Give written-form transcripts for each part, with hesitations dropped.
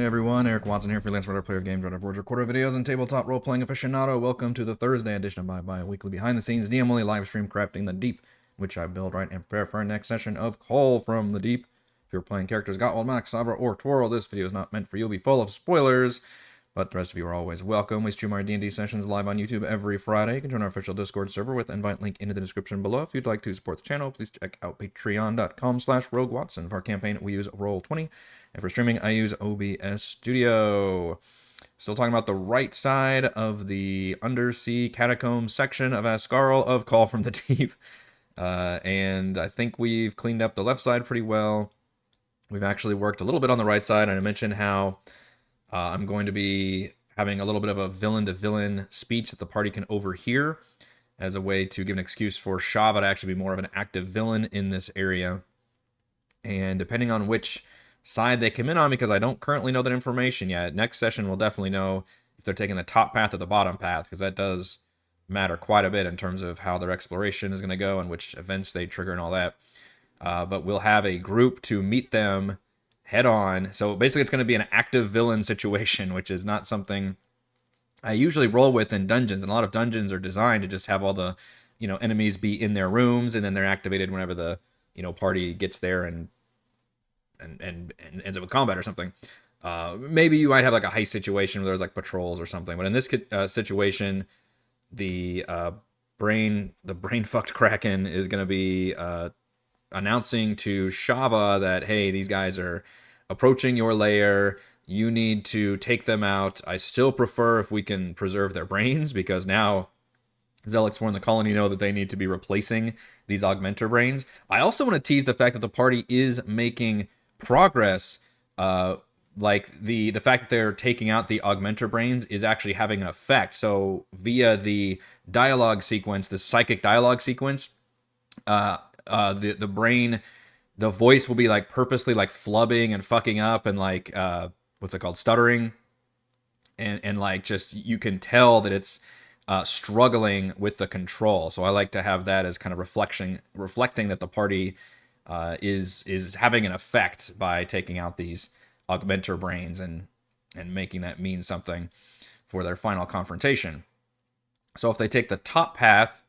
Hey everyone, Eric Watson here, freelance writer, player of games, writer, boards, recorder of videos, and tabletop role-playing aficionado. Welcome to the Thursday edition of my weekly behind-the-scenes DM-only live stream Crafting the Deep, which I build, right, and prepare for our next session of Call from the Deep. If you're playing characters Gottwald, Max, Sabra, or Twirl, this video is not meant for you. It'll be full of spoilers, but the rest of you are always welcome. We stream our D&D sessions live on YouTube every Friday. You can join our official Discord server with the invite link in the description below. If you'd like to support the channel, please check out patreon.com/RogueWatson. For our campaign, we use Roll20. And for streaming, I use OBS Studio. Still talking about the right side of the undersea catacomb section of Ascarle of Call from the Deep. And I think we've cleaned up the left side pretty well. We've actually worked a little bit on the right side, and I mentioned how I'm going to be having a little bit of a villain-to-villain speech that the party can overhear as a way to give an excuse for Shava to actually be more of an active villain in this area. And depending on which side they come in on, because I don't currently know that information yet. Next session we'll definitely know if they're taking the top path or the bottom path, because that does matter quite a bit in terms of how their exploration is going to go and which events they trigger and all that. But we'll have a group to meet them head on. So basically it's going to be an active villain situation, which is not something I usually roll with in dungeons. And a lot of dungeons are designed to just have all the, enemies be in their rooms, and then they're activated whenever the, party gets there and ends up with combat or something. Maybe you might have like a heist situation where there's like patrols or something. But in this situation, the brain fucked Kraken is going to be announcing to Shava that, hey, these guys are approaching your lair. You need to take them out. I still prefer if we can preserve their brains, because now Zealots for in the colony know that they need to be replacing these augmenter brains. I also want to tease the fact that the party is making progress. Like the fact that they're taking out the augmenter brains is actually having an effect. So via the dialogue sequence, the psychic dialogue sequence, the brain, the voice will be like purposely like flubbing and fucking up and like what's it called, stuttering, and like just you can tell that it's struggling with the control. So I like to have that as kind of reflecting that the party is having an effect by taking out these augmenter brains and making that mean something for their final confrontation. So if they take the top path,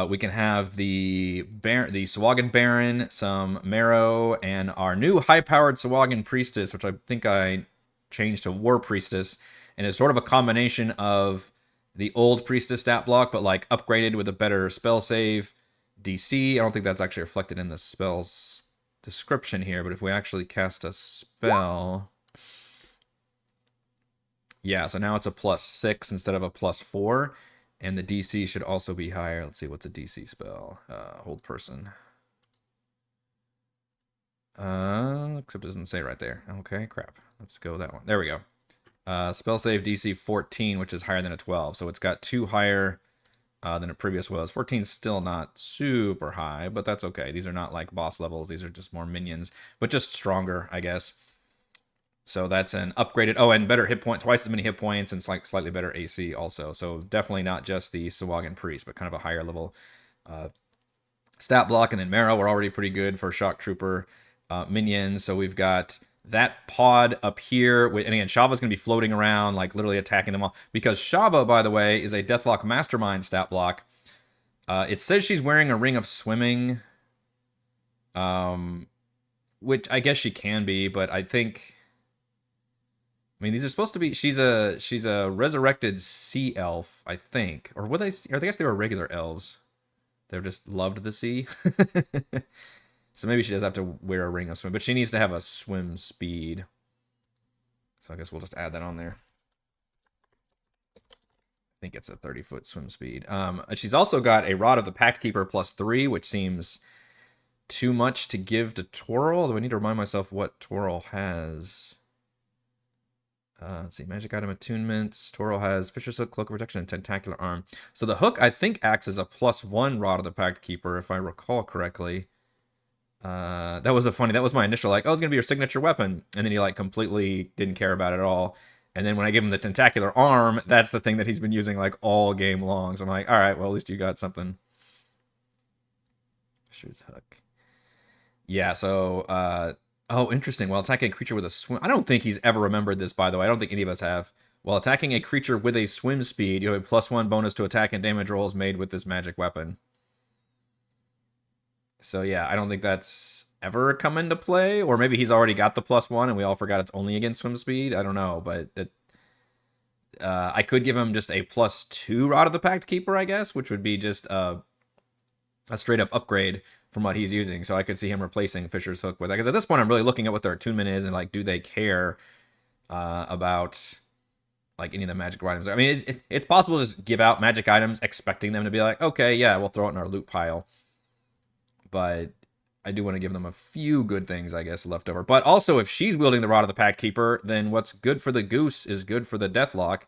we can have the Sahuagin Baron, some Marrow, and our new high-powered Sahuagin Priestess, which I think I changed to War Priestess, and it's sort of a combination of the old Priestess stat block, but like upgraded with a better spell save DC. I don't think that's actually reflected in the spell's description here, but if we actually cast a spell, yeah, so now it's a +6 instead of a +4, and the DC should also be higher. Let's see, what's a DC spell? Hold person. Except it doesn't say right there. Okay, crap. Let's go that one. There we go. Spell save DC 14, which is higher than a 12. So it's got 2 higher than it previous was. 14 is still not super high, but that's okay. These are not like boss levels. These are just more minions, but just stronger, I guess. So that's an upgraded, and better hit point, twice as many hit points, and slightly better AC also. So definitely not just the Sahuagin Priest, but kind of a higher level stat block. And then Marrow, we're already pretty good for Shock Trooper minions. So we've got that pod up here, and again, Shava's going to be floating around, like literally attacking them all. Because Shava, by the way, is a Deathlock Mastermind stat block. It says she's wearing a ring of swimming, which I guess she can be, but I mean, these are supposed to be. She's a resurrected sea elf, I think, or were they? Or I guess they were regular elves. They just loved the sea. So maybe she does have to wear a ring of swim, but she needs to have a swim speed. So I guess we'll just add that on there. I think it's a 30-foot swim speed. She's also got a Rod of the Pact Keeper +3, which seems too much to give to Twirl. Although I need to remind myself what Twirl has. Let's see, magic item attunements. Twirl has Fisher's Hook, Cloak of Protection, and Tentacular Arm. So the hook, I think, acts as a +1 Rod of the Pact Keeper, if I recall correctly. That was my initial, like, oh, it's gonna be your signature weapon, and then he like completely didn't care about it at all. And then when I give him the Tentacular Arm, that's the thing that he's been using like all game long. So I'm like, all right, well, at least you got something. Fisher's Hook. Yeah, so Oh, interesting. While attacking a creature with a swim... I don't think he's ever remembered this, by the way. I don't think any of us have. While attacking a creature with a swim speed, you have a +1 bonus to attack and damage rolls made with this magic weapon. So yeah, I don't think that's ever come into play. Or maybe he's already got the +1 and we all forgot it's only against swim speed. I don't know, but I could give him just a +2 Rod of the Pact Keeper, I guess, which would be just a straight up upgrade from what he's using. So I could see him replacing Fisher's Hook with that. Because at this point, I'm really looking at what their attunement is and like, do they care about like any of the magic items? I mean, it's possible to just give out magic items expecting them to be like, okay, yeah, we'll throw it in our loot pile. But I do want to give them a few good things, I guess, left over. But also, if she's wielding the Rod of the Pact Keeper, then what's good for the goose is good for the Deathlock,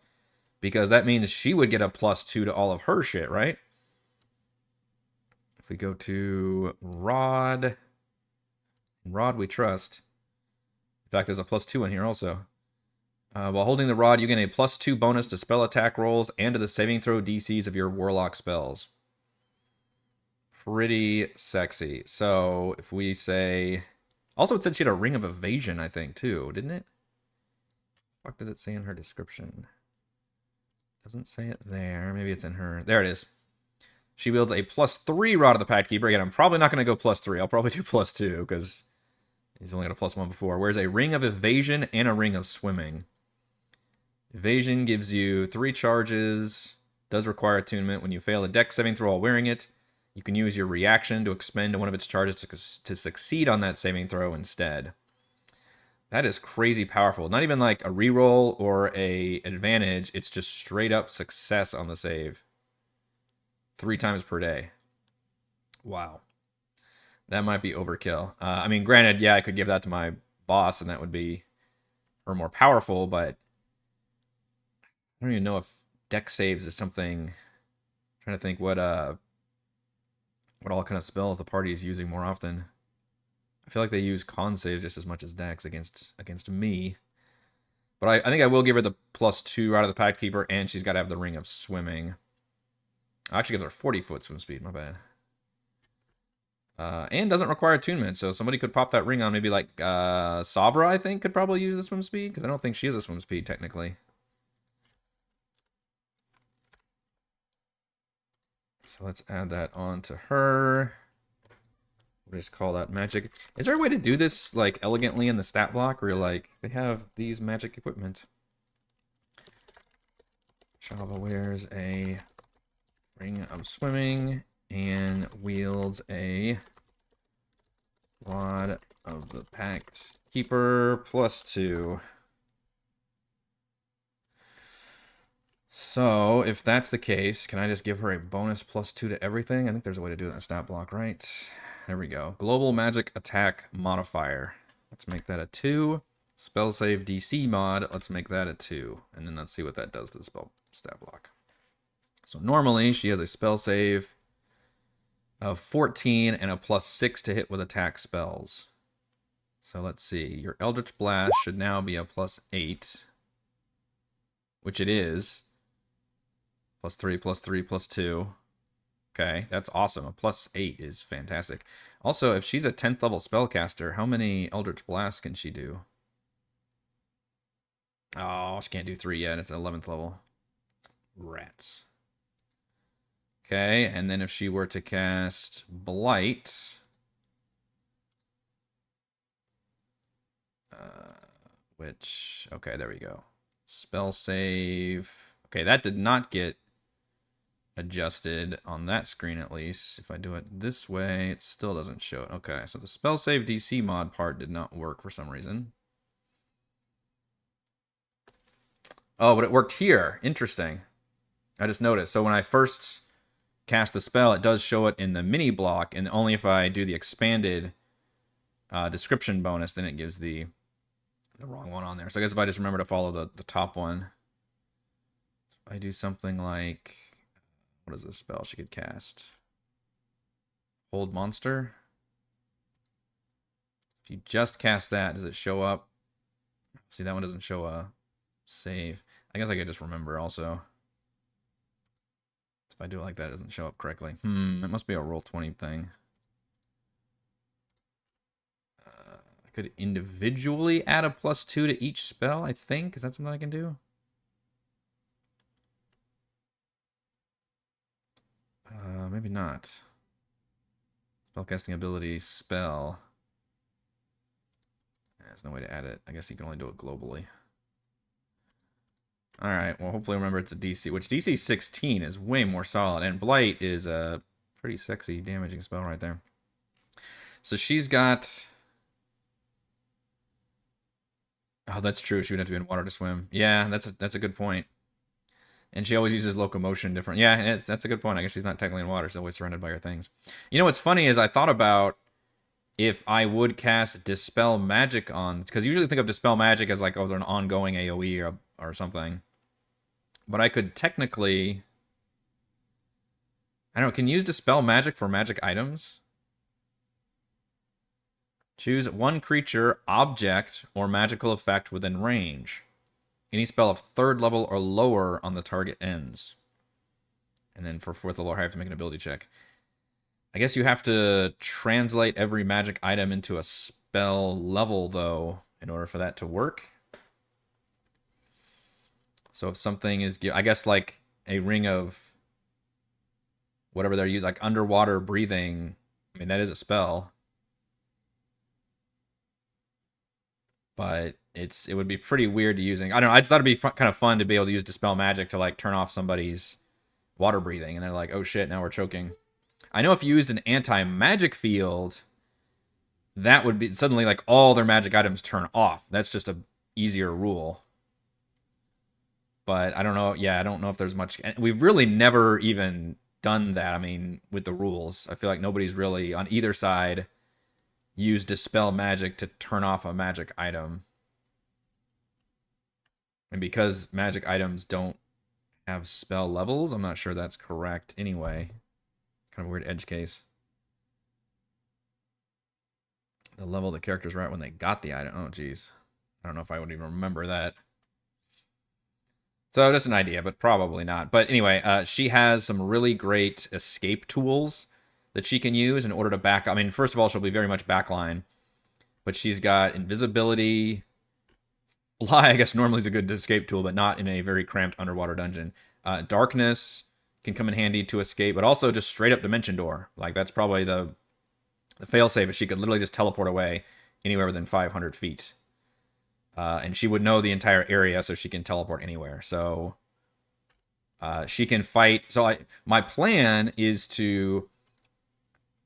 because that means she would get a +2 to all of her shit, right? If we go to Rod, Rod we trust. In fact, there's a +2 in here also. While holding the Rod, you gain a +2 bonus to spell attack rolls and to the saving throw DCs of your Warlock spells. Pretty sexy. So if we say... Also, it said she had a Ring of Evasion, I think, too, didn't it? What does it say in her description? Doesn't say it there. Maybe it's in her... There it is. She wields a +3 Rod of the Pact Keeper. Again, I'm probably not going to go +3. I'll probably do +2, because he's only got a +1 before. Whereas a Ring of Evasion and a Ring of Swimming. Evasion gives you 3 charges. Does require attunement. When you fail a dex saving throw while wearing it, you can use your reaction to expend one of its charges to succeed on that saving throw instead. That is crazy powerful. Not even like a reroll or a advantage. It's just straight up success on the save. 3 times per day. Wow. That might be overkill. I mean, granted, yeah, I could give that to my boss and that would be or more powerful, but I don't even know if dex saves is something. I'm trying to think what all kind of spells the party is using more often. I feel like they use con saves just as much as dex against me. But I think I will give her the +2 out of the Pact Keeper, and she's got to have the Ring of Swimming. I actually gives her 40-foot swim speed, my bad. And doesn't require attunement, so somebody could pop that ring on. Maybe like Savra, I think, could probably use the swim speed, because I don't think she has a swim speed, technically. So let's add that on to her. We'll just call that magic. Is there a way to do this like elegantly in the stat block where you're like, they have these magic equipment? Java wears a Ring of Swimming and wields a Rod of the Pact Keeper +2. So, if that's the case, can I just give her a bonus +2 to everything? I think there's a way to do that in the stat block, right? There we go. Global Magic Attack Modifier. Let's make that a 2. Spell Save DC mod. Let's make that a 2. And then let's see what that does to the spell stat block. So normally, she has a spell save of 14 and a +6 to hit with attack spells. So let's see. Your Eldritch Blast should now be a +8. Which it is. +3, +3, +2. Okay, that's awesome. A +8 is fantastic. Also, if she's a 10th level spellcaster, how many Eldritch Blasts can she do? Oh, she can't do 3 yet. It's 11th level. Rats. Okay, and then if she were to cast Blight... which... Okay, there we go. Spell save... Okay, that did not get adjusted on that screen at least. If I do it this way, it still doesn't show it. Okay, so the spell save DC mod part did not work for some reason. Oh, but it worked here. Interesting. I just noticed. So when I first cast the spell, it does show it in the mini block, and only if I do the expanded description bonus, then it gives the wrong one on there. So I guess if I just remember to follow the top one. I do something like, what is this spell she could cast? Hold Monster. If you just cast that, does it show up? See, that one doesn't show a save. I guess I could just remember also. If I do it like that, it doesn't show up correctly. It must be a Roll20 thing. I could individually add a +2 to each spell, I think. Is that something I can do? Maybe not. Spellcasting ability, spell. There's no way to add it. I guess you can only do it globally. Alright, well, hopefully remember it's a DC, which DC 16 is way more solid, and Blight is a pretty sexy damaging spell right there. So she's got... Oh, that's true. She would have to be in water to swim. Yeah, that's a good point. And she always uses locomotion different. Yeah, that's a good point. I guess she's not technically in water. She's always surrounded by her things. You know what's funny is I thought about if I would cast Dispel Magic on... Because you usually think of Dispel Magic as like, oh, they're an ongoing AoE or something. But I could technically... I don't know, can you use Dispel Magic for magic items? Choose one creature, object, or magical effect within range. Any spell of 3rd level or lower on the target ends. And then for 4th level, I have to make an ability check. I guess you have to translate every magic item into a spell level, though, in order for that to work. So if something is... I guess like a ring of... whatever they're using, like underwater breathing. I mean, that is a spell. But it would be pretty weird to using... I don't know, I just thought it'd be kind of fun to be able to use Dispel Magic to like turn off somebody's water breathing. And they're like, oh shit, now we're choking. I know if you used an anti-magic field, that would be... suddenly like all their magic items turn off. That's just a easier rule. But I don't know. Yeah, I don't know if there's much... We've really never even done that. I mean, with the rules. I feel like nobody's really on either side... use Dispel Magic to turn off a magic item. And because magic items don't have spell levels, I'm not sure that's correct anyway. Kind of a weird edge case. The level the characters were at when they got the item. Oh, geez. I don't know if I would even remember that. So just an idea, but probably not. But anyway, she has some really great escape tools that she can use in order to back... I mean, first of all, she'll be very much backline. But she's got invisibility. Fly, I guess, normally is a good escape tool, but not in a very cramped underwater dungeon. Darkness can come in handy to escape, but also just straight up Dimension Door. Like, that's probably the failsafe, is she could literally just teleport away anywhere within 500 feet. And she would know the entire area, so she can teleport anywhere. So she can fight... So my plan is to...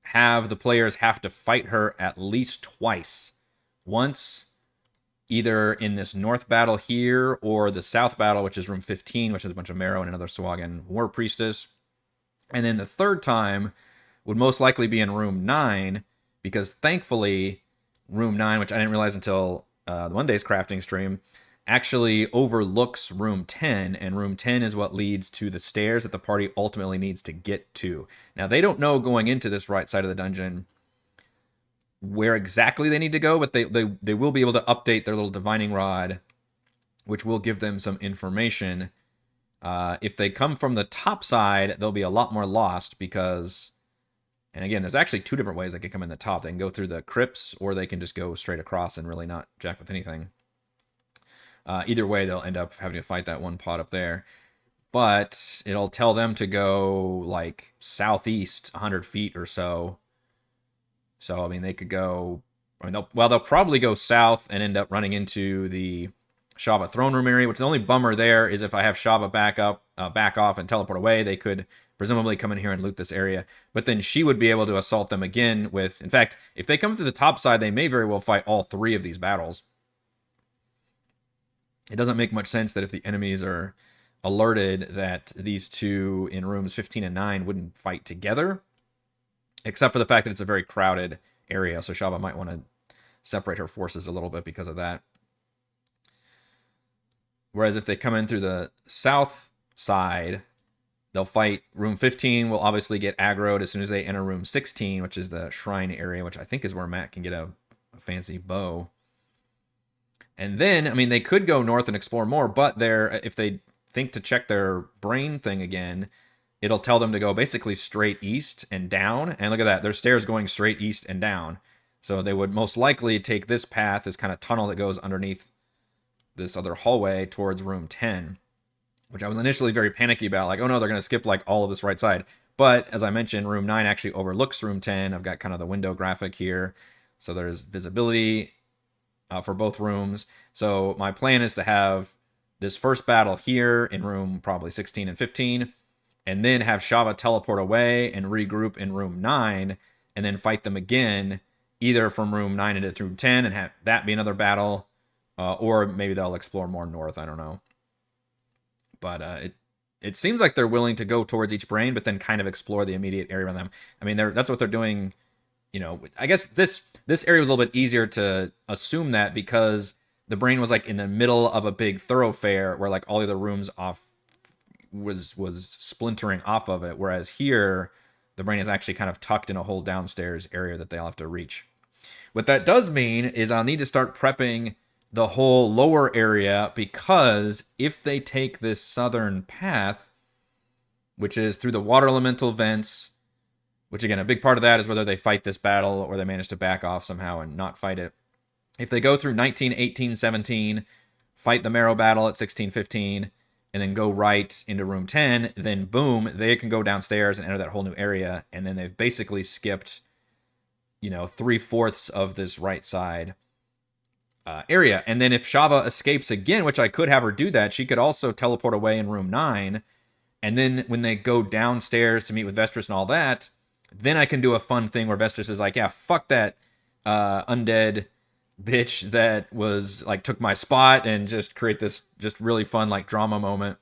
have the players have to fight her at least twice. Once, either in this north battle here, or the south battle, which is room 15, which has a bunch of Marrow and another Swagan War Priestess. And then the third time would most likely be in room 9, because thankfully, room 9, which I didn't realize until the one day's crafting stream, actually overlooks room 10, and room 10 is what leads to the stairs that the party ultimately needs to get to. Now, they don't know going into this right side of the dungeon where exactly they need to go, but they will be able to update their little divining rod, which will give them some information. If they come from the top side, they'll be a lot more lost because... And again, there's actually 2 different ways they can come in the top. They can go through the crypts, or they can just go straight across and really not jack with anything. Either way, they'll end up having to fight that one pot up there. But it'll tell them to go, like, southeast 100 feet or so. So, I mean, they could go... I mean, they'll probably go south and end up running into the Shava throne room area, which the only bummer there is if I have Shava back off and teleport away, they could presumably come in here and loot this area. But then she would be able to assault them again with... In fact, if they come through the top side, they may very well fight all 3 of these battles. It doesn't make much sense that if the enemies are alerted that these 2 in rooms 15 and 9 wouldn't fight together, except for the fact that it's a very crowded area, so Shava might want to separate her forces a little bit because of that. Whereas if they come in through the south side, they'll fight room 15, will obviously get aggroed as soon as they enter room 16, which is the shrine area, which I think is where Matt can get a fancy bow. And then, I mean, they could go north and explore more, but if they think to check their brain thing again, it'll tell them to go basically straight east and down. And look at that, there's stairs going straight east and down. So they would most likely take this path, this kind of tunnel that goes underneath this other hallway towards room 10, which I was initially very panicky about. Like, oh no, they're going to skip like all of this right side. But as I mentioned, room 9 actually overlooks room 10. I've got kind of the window graphic here. So there's visibility for both rooms. So my plan is to have this first battle here in room probably 16 and 15, and then have Shava teleport away and regroup in room 9, and then fight them again, either from room 9 into room 10 and have that be another battle, or maybe they'll explore more north. I don't know. But it seems like they're willing to go towards each brain, but then kind of explore the immediate area around them. I mean, that's what they're doing. You know, I guess this area was a little bit easier to assume that because the brain was like in the middle of a big thoroughfare where like all the other rooms off was splintering off of it, whereas here the brain is actually kind of tucked in a whole downstairs area that they'll have to reach. What that does mean is I'll need to start prepping the whole lower area, because if they take this southern path, which is through the water elemental vents, which again, a big part of that is whether they fight this battle or they manage to back off somehow and not fight it. If they go through 19, 18, 17, fight the Marrow battle at 16, 15, and then go right into room 10, then boom, they can go downstairs and enter that whole new area. And then they've basically skipped, 3/4 of this right side area. And then if Shava escapes again, which I could have her do that, she could also teleport away in room 9. And then when they go downstairs to meet with Vestris and all that, then I can do a fun thing where Vestris is like, yeah, fuck that undead bitch that was like took my spot, and just create this just really fun like drama moment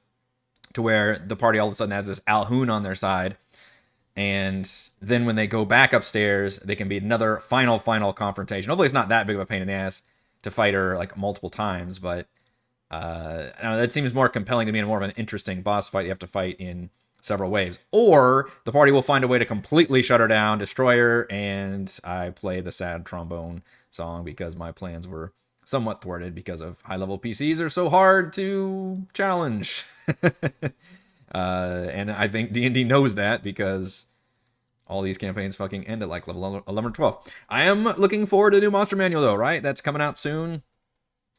to where the party all of a sudden has this Alhoon on their side. And then when they go back upstairs, they can be another final confrontation. Hopefully it's not that big of a pain in the ass to fight her like multiple times, but I don't know, that seems more compelling to me and more of an interesting boss fight you have to fight in several waves. Or the party will find a way to completely shut her down, destroy her, and I play the sad trombone song because my plans were somewhat thwarted because of high-level PCs are so hard to challenge. And I think D&D knows that because all these campaigns fucking end at like level 11 or 12. I am looking forward to the new monster manual though, right? That's coming out soon.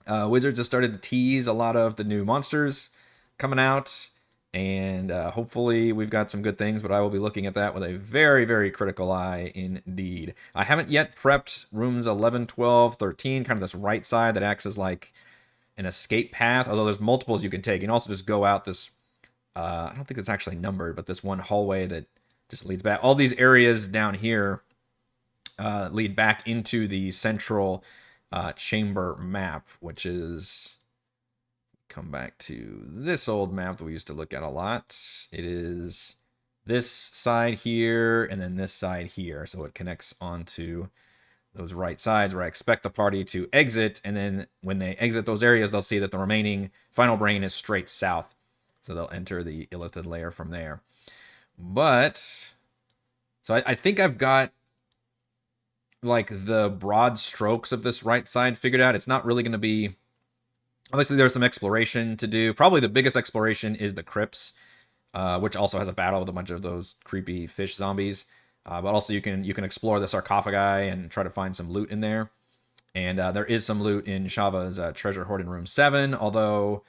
Wizards has started to tease a lot of the new monsters coming out, and hopefully we've got some good things, but I will be looking at that with a very, very critical eye indeed. I haven't yet prepped rooms 11, 12, 13, kind of this right side that acts as like an escape path, although there's multiples you can take. You can also just go out this, I don't think it's actually numbered, but this one hallway that just leads back. All these areas down here lead back into the central chamber map, which is, come back to this old map that we used to look at a lot. It is this side here and then this side here, so it connects onto those right sides where I expect the party to exit, and then when they exit those areas, they'll see that the remaining final brain is straight south, so they'll enter the Illithid layer from there. But so I think I've got like the broad strokes of this right side figured out. It's not really going to be, obviously there's some exploration to do. Probably the biggest exploration is the crypts, which also has a battle with a bunch of those creepy fish zombies. But also you can explore the sarcophagi and try to find some loot in there. And there is some loot in Shava's treasure hoard in room 7, although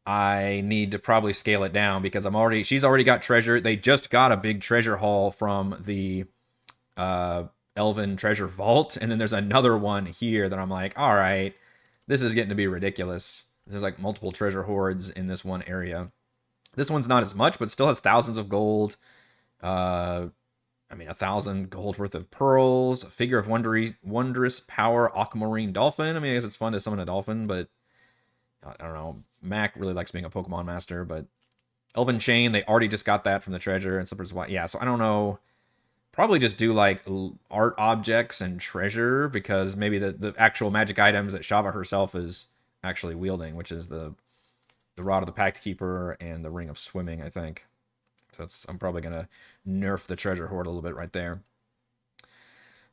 I need to probably scale it down because she's already got treasure. They just got a big treasure haul from the Elven treasure vault, and then there's another one here that I'm like, all right, this is getting to be ridiculous. There's like multiple treasure hoards in this one area. This one's not as much, but still has thousands of gold. 1,000 gold worth of pearls, a figure of wondrous power, aquamarine dolphin. I mean, I guess it's fun to summon a dolphin, but I don't know. Mac really likes being a Pokemon master, but Elven chain, they already just got that from the treasure, and Slippers White. Yeah, so I don't know. Probably just do like art objects and treasure, because maybe the actual magic items that Shava herself is actually wielding, which is the Rod of the Pact Keeper and the Ring of Swimming, I think. So I'm probably going to nerf the treasure hoard a little bit right there.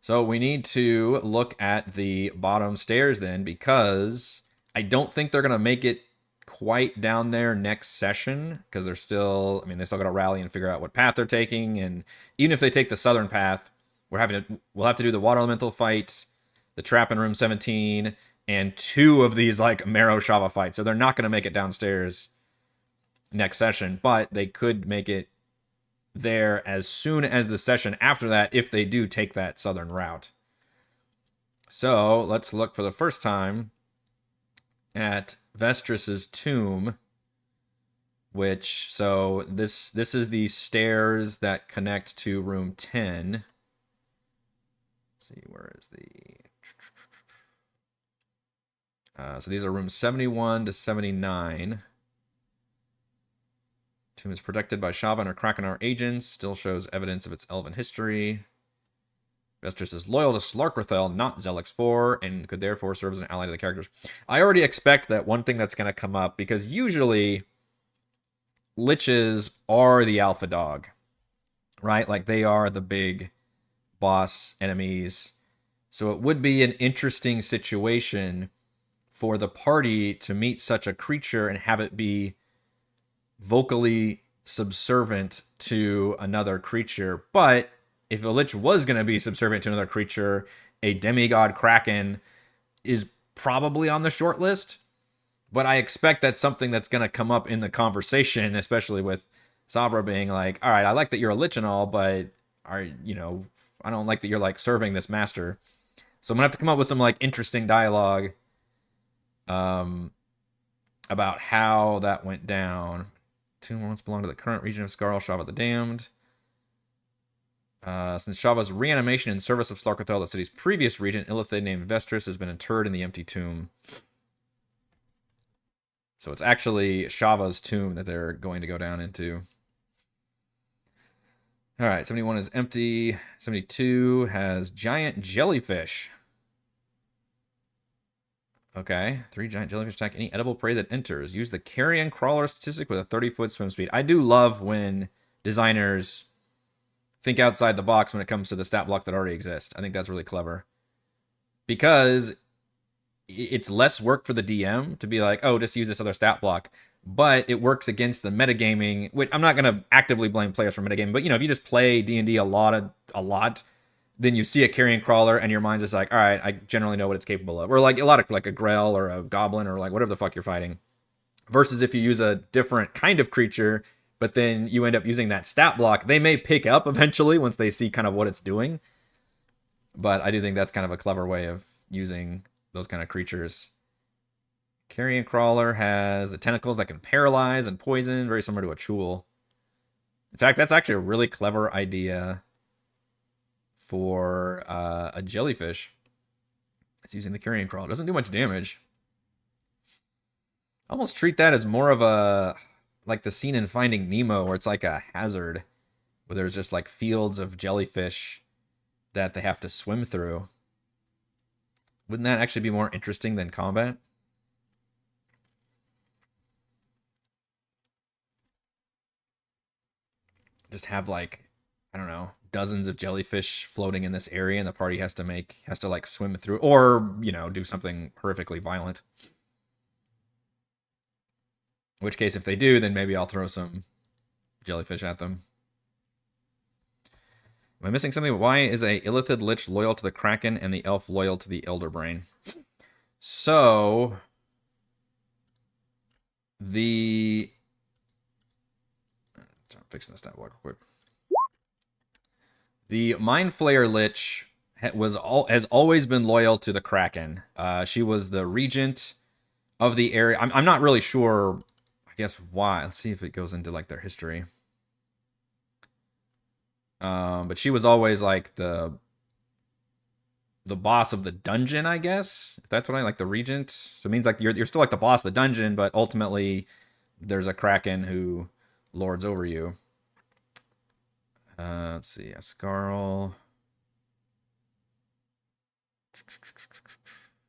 So we need to look at the bottom stairs then, because I don't think they're going to make it quite down there next session, because they still got to rally and figure out what path they're taking. And even if they take the southern path, we'll have to do the water elemental fight, the trap in room 17, and 2 of these like Marrow Shava fights. So they're not going to make it downstairs next session, but they could make it there as soon as the session after that if they do take that southern route. So let's look for the first time at Vestris's tomb, which, so this is the stairs that connect to room 10. Let's see, where is the... so these are rooms 71 to 79. Tomb is protected by Shavan or Krakenar agents. Still shows evidence of its elven history. Vestris is loyal to Slarkrethel, not Zelix 4, and could therefore serve as an ally to the characters. I already expect that one thing that's going to come up, because usually Liches are the alpha dog, right? Like, they are the big boss enemies. So it would be an interesting situation for the party to meet such a creature and have it be vocally subservient to another creature. But if a Lich was going to be subservient to another creature, a demigod Kraken is probably on the short list. But I expect that's something that's going to come up in the conversation, especially with Savra being like, all right, I like that you're a Lich and all, but I don't like that you're like serving this master. So I'm going to have to come up with some like interesting dialogue about how that went down. Tomb once belonged to the current region of Ascarle, Shava the Damned. Since Shava's reanimation in service of Slarkrethel, the city's previous regent, Illithid named Vestris, has been interred in the empty tomb. So it's actually Shava's tomb that they're going to go down into. Alright, 71 is empty. 72 has giant jellyfish. Okay, 3 giant jellyfish attack any edible prey that enters. Use the carrion crawler statistic with a 30-foot swim speed. I do love when designers think outside the box when it comes to the stat block that already exist. I think that's really clever. Because it's less work for the DM to be like, oh, just use this other stat block. But it works against the metagaming, which I'm not going to actively blame players for metagaming, but, if you just play D&D a lot, then you see a carrion crawler and your mind's just like, all right, I generally know what it's capable of. Or like a lot of like a Grell or a Goblin or like whatever the fuck you're fighting. Versus if you use a different kind of creature, but then you end up using that stat block, they may pick up eventually once they see kind of what it's doing. But I do think that's kind of a clever way of using those kind of creatures. Carrion crawler has the tentacles that can paralyze and poison, very similar to a Chul. In fact, that's actually a really clever idea for a jellyfish. It's using the carrion crawler. It doesn't do much damage. I almost treat that as more of a, like the scene in Finding Nemo where it's like a hazard, where there's just like fields of jellyfish that they have to swim through. Wouldn't that actually be more interesting than combat? Just have like, I don't know, dozens of jellyfish floating in this area and the party has to like swim through, or, do something horrifically violent. In which case, if they do, then maybe I'll throw some jellyfish at them. Am I missing something? Why is a Illithid Lich loyal to the Kraken and the Elf loyal to the Elder Brain? So, I'm fixing this stat block real quick. The Mind Flayer Lich has always been loyal to the Kraken. She was the regent of the area. I'm not really sure, I guess, why. Let's see if it goes into like their history. But she was always like the boss of the dungeon, I guess. If that's what I like, the regent. So it means like you're still like the boss of the dungeon, but ultimately there's a Kraken who lords over you. Let's see, Ascarle.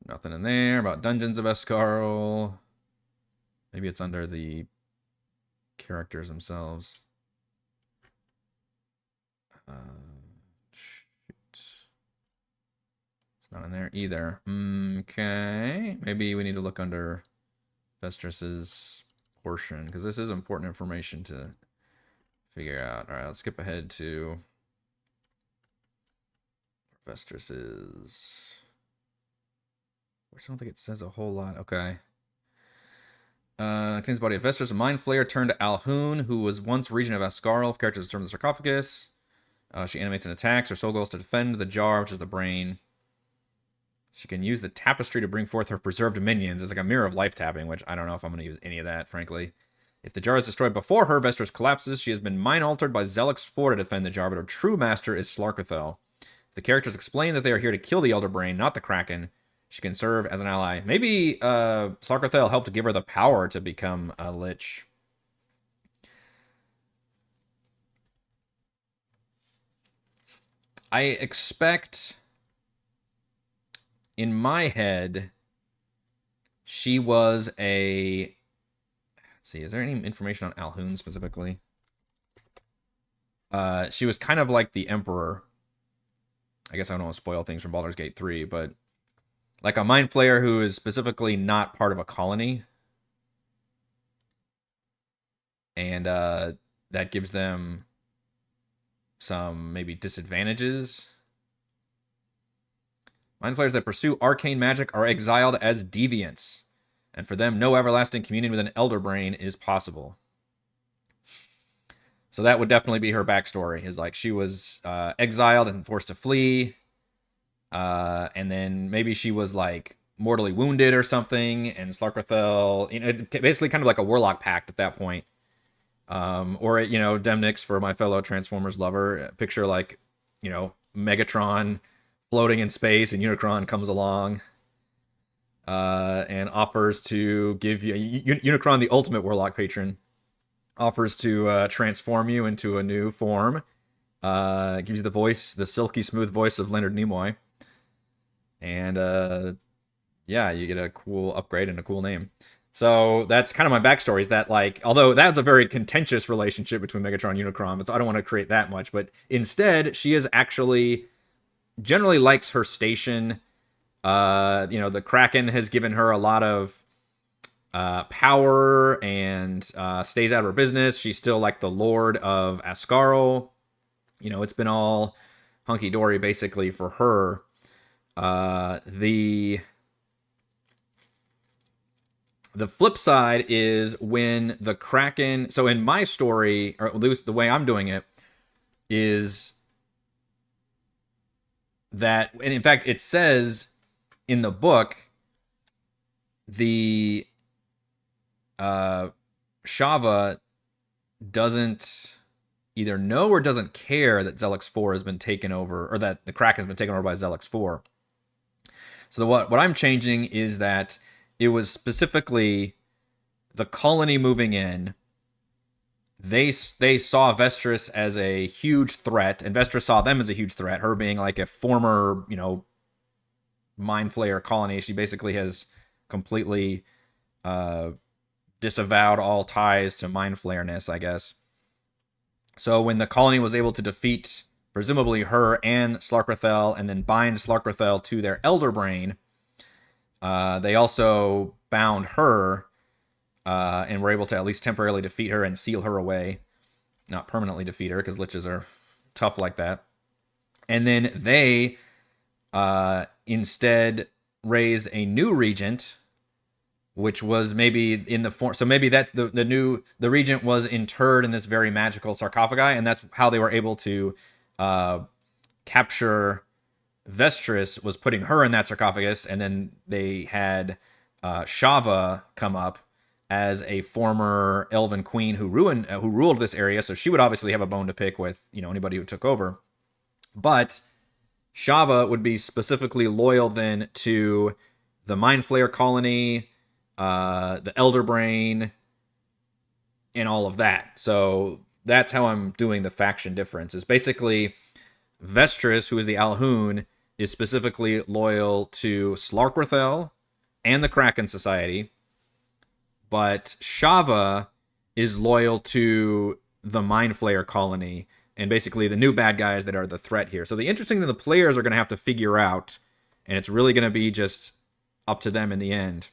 Nothing in there about Dungeons of Ascarle. Maybe it's under the characters themselves. Shoot. It's not in there either. Okay. Maybe we need to look under Vestris's portion, because this is important information to figure out. All right, let's skip ahead to Vestris is... I don't think it says a whole lot. Okay. Contains the body of Vestris, a mind flayer turned Alhoon, who was once regent of Ascarle. If characters determine the sarcophagus. She animates and attacks. Her sole goal is to defend the jar, which is the brain. She can use the tapestry to bring forth her preserved minions. It's like a mirror of life tapping, which I don't know if I'm going to use any of that, frankly. If the jar is destroyed before her, Vestris collapses. She has been mind-altered by Zelix 4 to defend the jar, but her true master is Slarkathel. If the characters explain that they are here to kill the Elder Brain, not the Kraken, she can serve as an ally. Maybe Slarkathel helped give her the power to become a Lich. I expect... in my head, she was a... Let's see, is there any information on Alhoon specifically? She was kind of like the Emperor. I guess I don't want to spoil things from Baldur's Gate 3, but... like a Mind Flayer who is specifically not part of a colony. And that gives them some maybe disadvantages. Mind Flayers that pursue arcane magic are exiled as deviants, and for them, no everlasting communion with an Elder Brain is possible. So that would definitely be her backstory, is like she was exiled and forced to flee, and then maybe she was like mortally wounded or something, and Slarkathel, you know, basically kind of like a Warlock pact at that point. Or, you know, Demnix, for my fellow Transformers lover, picture like, you know, Megatron floating in space, and Unicron comes along and offers to give you... Unicron, the ultimate Warlock patron, offers to transform you into a new form. Gives you the voice, the silky smooth voice of Leonard Nimoy. And yeah, you get a cool upgrade and a cool name. So that's kind of my backstory, is that, like, although that's a very contentious relationship between Megatron and Unicron, but so I don't want to create that much. But instead, she is actually... generally likes her station. You know, the Kraken has given her a lot of power and stays out of her business. She's still like the Lord of Ascarle. You know, it's been all hunky-dory basically for her. The flip side is when the Kraken... so in my story, or at least the way I'm doing it, is... that, and in fact, it says in the book, the Shava doesn't either know or doesn't care that Zelix 4 has been taken over, or that the Kraken has been taken over by Zelix 4. So what I'm changing is that it was specifically the colony moving in. They saw Vestris as a huge threat, and Vestris saw them as a huge threat, her being like a former, you know, Mind Flayer colony. She basically has completely disavowed all ties to Mind Flayerness, I guess. So when the colony was able to defeat, presumably, her and Slarkathel, and then bind Slarkathel to their Elder Brain, they also bound her, and were able to at least temporarily defeat her and seal her away. Not permanently defeat her, because liches are tough like that. And then they instead raised a new regent, which was maybe in the form... so maybe that the regent was interred in this very magical sarcophagi, and that's how they were able to capture Vestris, was putting her in that sarcophagus, and then they had Shava come up as a former elven queen who ruled this area, so she would obviously have a bone to pick with, you know, anybody who took over. But Shava would be specifically loyal then to the Mind Flayer colony, the Elder Brain, and all of that. So that's how I'm doing the faction difference. Is basically Vestris, who is the Alhoon, is specifically loyal to Slarkathel and the Kraken Society, but Shava is loyal to the Mind Flayer colony, and basically the new bad guys that are the threat here. So the interesting thing the players are going to have to figure out, and it's really going to be just up to them in the end,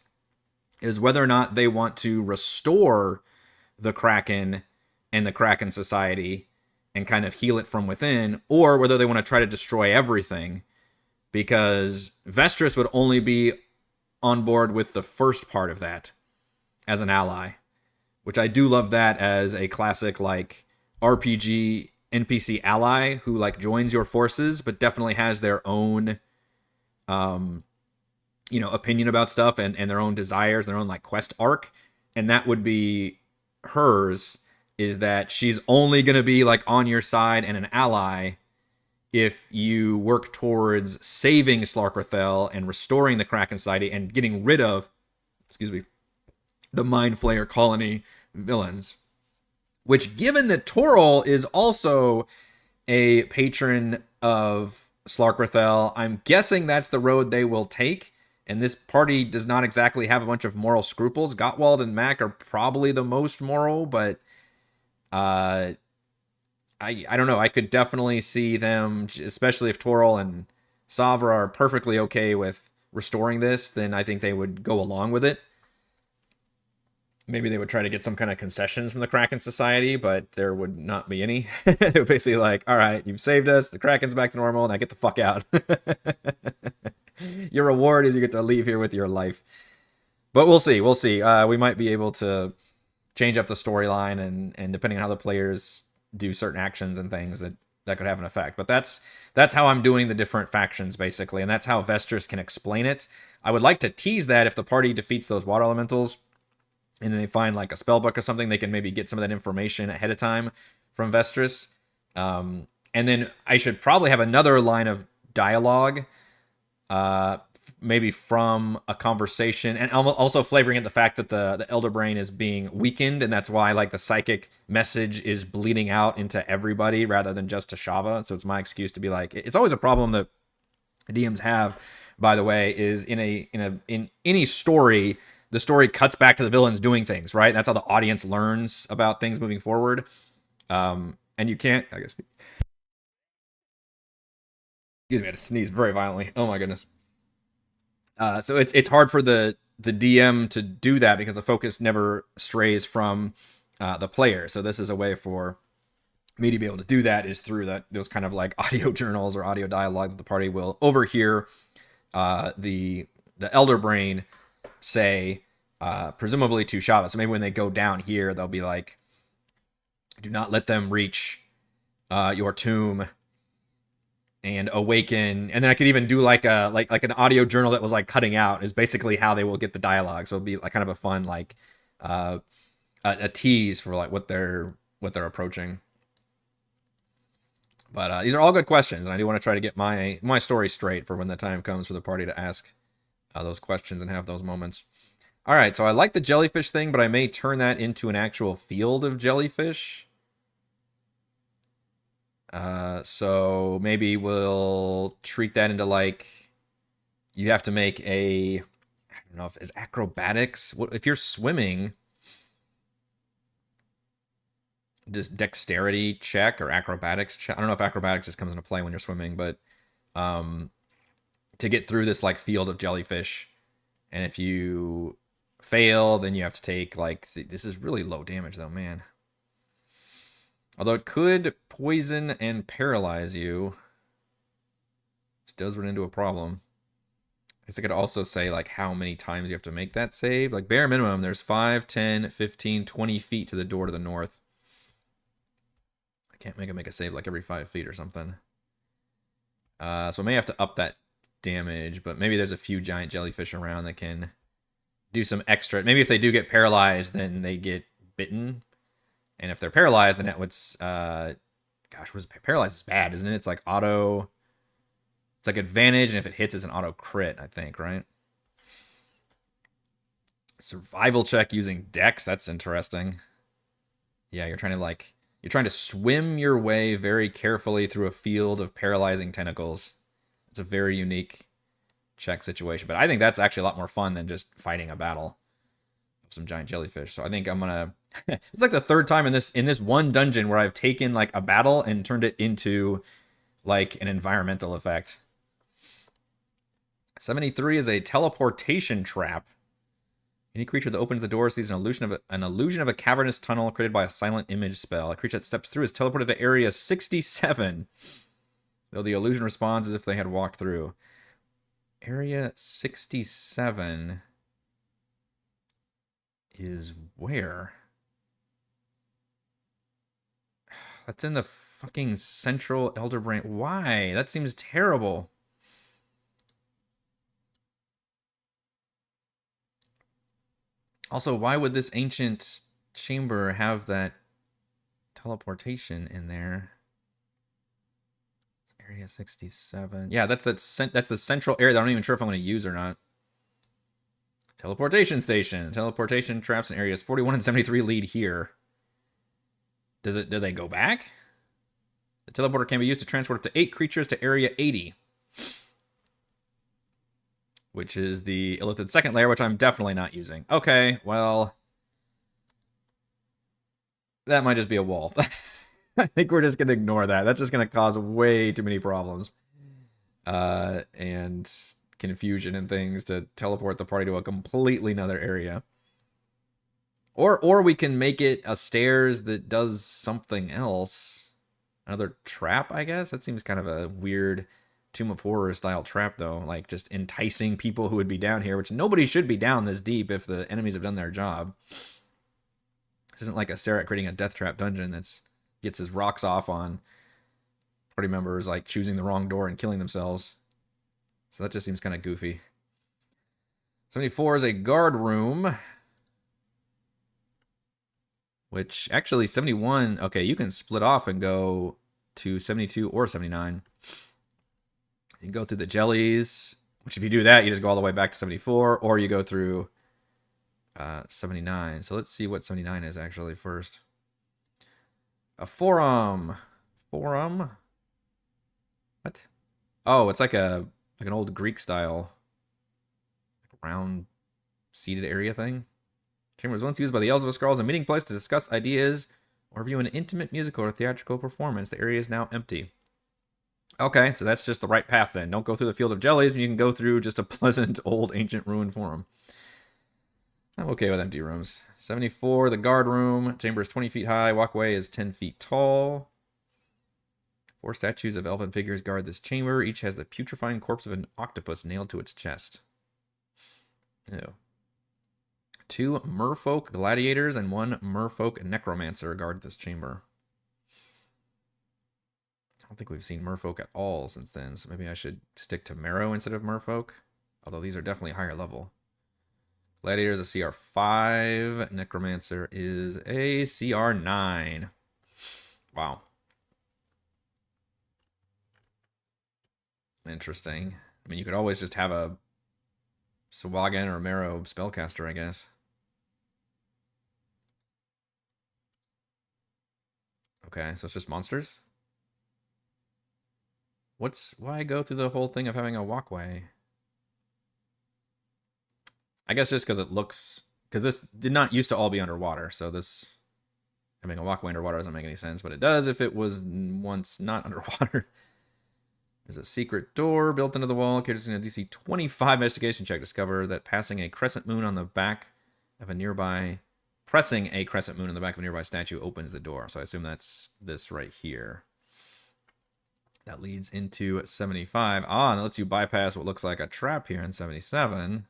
is whether or not they want to restore the Kraken and the Kraken Society and kind of heal it from within, or whether they want to try to destroy everything because Vestris would only be on board with the first part of that as an ally, which I do love that as a classic like RPG NPC ally who like joins your forces, but definitely has their own, opinion about stuff and their own desires, their own like quest arc. And that would be hers, is that she's only going to be like on your side and an ally if you work towards saving Slarkerthel and restoring the Kraken Society and getting rid of, the Mind Flayer colony villains. Which, given that Toril is also a patron of Slarkerthel, I'm guessing that's the road they will take. And this party does not exactly have a bunch of moral scruples. Gottwald and Mac are probably the most moral, but I don't know. I could definitely see them, especially if Toril and Savra are perfectly okay with restoring this, then I think they would go along with it. Maybe they would try to get some kind of concessions from the Kraken Society, but there would not be any. They would basically like, all right, you've saved us, the Kraken's back to normal, now get the fuck out. Your reward is you get to leave here with your life. But we'll see. We might be able to change up the storyline, and depending on how the players do certain actions and things, that could have an effect. But that's how I'm doing the different factions, basically, and that's how Vestris can explain it. I would like to tease that if the party defeats those water elementals, and then they find like a spell book or something, they can maybe get some of that information ahead of time from Vestris. And then I should probably have another line of dialogue, maybe from a conversation, and also flavoring in the fact that the Elder Brain is being weakened, and that's why like the psychic message is bleeding out into everybody rather than just to Shava. So it's my excuse to be like, it's always a problem that DMs have, by the way, is in any story, the story cuts back to the villains doing things, right? That's how the audience learns about things moving forward. And you can't, I guess. Excuse me, I had to sneeze very violently. Oh my goodness. So it's hard for the DM to do that because the focus never strays from the player. So this is a way for me to be able to do that, is through those kind of like audio journals or audio dialogue that the party will overhear the Elder Brain say, presumably to Shava. So maybe when they go down here, they'll be like, do not let them reach your tomb and awaken. And then I could even do like an audio journal that was like cutting out, is basically how they will get the dialogue. So it'll be like kind of a fun like a tease for like what they're approaching. But these are all good questions, and I do want to try to get my story straight for when the time comes for the party to ask those questions and have those moments. All right, so I like the jellyfish thing, but I may turn that into an actual field of jellyfish. So maybe we'll treat that into like, you have to make I don't know if is acrobatics. What if you're swimming? Just dexterity check or acrobatics check. I don't know if acrobatics just comes into play when you're swimming, but to get through this like field of jellyfish, and if you fail, then you have to take like, this is really low damage though, man. Although it could poison and paralyze you, which does run into a problem. I guess I could also say like how many times you have to make that save. Like bare minimum, there's 5, 10, 15, 20 feet to the door to the north. I can't make a save like every 5 feet or something. So I may have to up that damage, but maybe there's a few giant jellyfish around that can do some extra. Maybe if they do get paralyzed, then they get bitten. And if they're paralyzed, then it's paralyzed is bad, isn't it? It's like auto, it's like advantage, and if it hits, it's an auto crit, I think, right? Survival check using Dex, that's interesting. Yeah, you're trying to swim your way very carefully through a field of paralyzing tentacles. It's a very unique check situation, but I think that's actually a lot more fun than just fighting a battle of some giant jellyfish. So I think I'm gonna. It's like the third time in this one dungeon where I've taken like a battle and turned it into like an environmental effect. 73 is a teleportation trap. Any creature that opens the door sees an illusion of a cavernous tunnel created by a silent image spell. A creature that steps through is teleported to area 67. Though the illusion responds as if they had walked through. Area 67 is where? That's in the fucking central Elder Brain. Why? That seems terrible. Also, why would this ancient chamber have that teleportation in there? Area 67. Yeah, that's the central area that I'm not even sure if I'm going to use or not. Teleportation station. Teleportation traps in areas 41 and 73 lead here. Do they go back? The teleporter can be used to transport up to 8 creatures to area 80. Which is the Illithid second layer, which I'm definitely not using. Okay, well, that might just be a wall. I think we're just going to ignore that. That's just going to cause way too many problems. And confusion and things to teleport the party to a completely another area. Or we can make it a stairs that does something else. Another trap, I guess? That seems kind of a weird Tomb of Horror style trap, though. Like, just enticing people who would be down here, which nobody should be down this deep if the enemies have done their job. This isn't like a Sarek creating a death trap dungeon that's gets his rocks off on party members, like, choosing the wrong door and killing themselves. So that just seems kind of goofy. 74 is a guard room. Which, actually, 71... Okay, you can split off and go to 72 or 79. You can go through the jellies, which if you do that, you just go all the way back to 74, or you go through 79. So let's see what 79 is actually first. A forum. Forum? What? Oh, it's like an old Greek style round seated area thing. Chamber was once used by the elves of Ascarle as a meeting place to discuss ideas or view an intimate musical or theatrical performance. The area is now empty. Okay, so that's just the right path then. Don't go through the field of jellies when you can go through just a pleasant old ancient ruined forum. I'm okay with empty rooms. 74, the guard room. Chamber is 20 feet high. Walkway is 10 feet tall. 4 statues of elven figures guard this chamber. Each has the putrefying corpse of an octopus nailed to its chest. Ew. 2 merfolk gladiators and 1 merfolk necromancer guard this chamber. I don't think we've seen merfolk at all since then, so maybe I should stick to Marrow instead of merfolk. Although these are definitely higher level. Gladiator is a CR 5. Necromancer is a CR 9. Wow. Interesting. I mean, you could always just have a Sawagan or Marrow spellcaster, I guess. Okay, so it's just monsters? Why go through the whole thing of having a walkway? I guess just because it looks... Because this did not used to all be underwater, so this... Having a walkway underwater doesn't make any sense, but it does if it was once not underwater. There's a secret door built into the wall. Characters in a DC 25 investigation check discover that passing a crescent moon on the back of a nearby... Pressing a crescent moon on the back of a nearby statue opens the door. So I assume that's this right here. That leads into 75. Ah, and it lets you bypass what looks like a trap here in 77.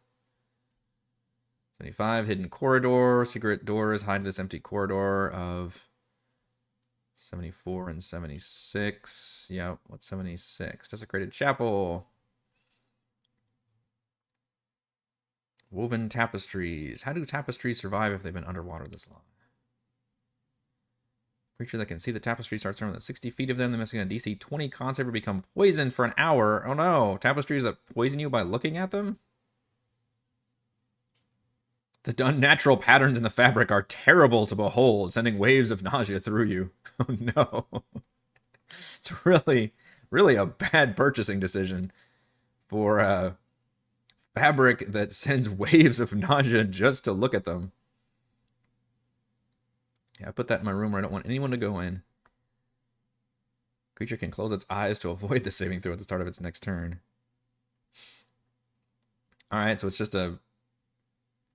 75, hidden corridor. Secret doors hide this empty corridor of 74 and 76. Yep, what's 76? Desecrated chapel. Woven tapestries. How do tapestries survive if they've been underwater this long? Creature that can see the tapestry starts around 60 feet of them. They must get a DC 20 con save or become poisoned for an hour. Oh no, tapestries that poison you by looking at them? The unnatural patterns in the fabric are terrible to behold, sending waves of nausea through you. Oh no. It's really, really a bad purchasing decision for fabric that sends waves of nausea just to look at them. Yeah, I put that in my room where I don't want anyone to go in. Creature can close its eyes to avoid the saving throw at the start of its next turn. Alright, so it's just a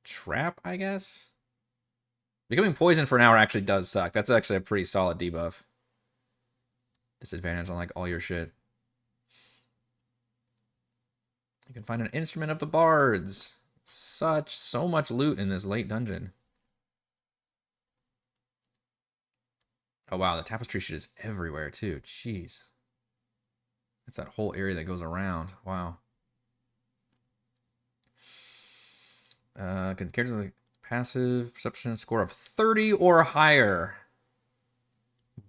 trap, I guess? Becoming poisoned for an hour actually does suck. That's actually a pretty solid debuff. Disadvantage on like all your shit. You can find an instrument of the bards. So much loot in this late dungeon. Oh wow, the tapestry shit is everywhere too. Jeez. It's that whole area that goes around. Wow. Compared to the passive perception score of 30 or higher.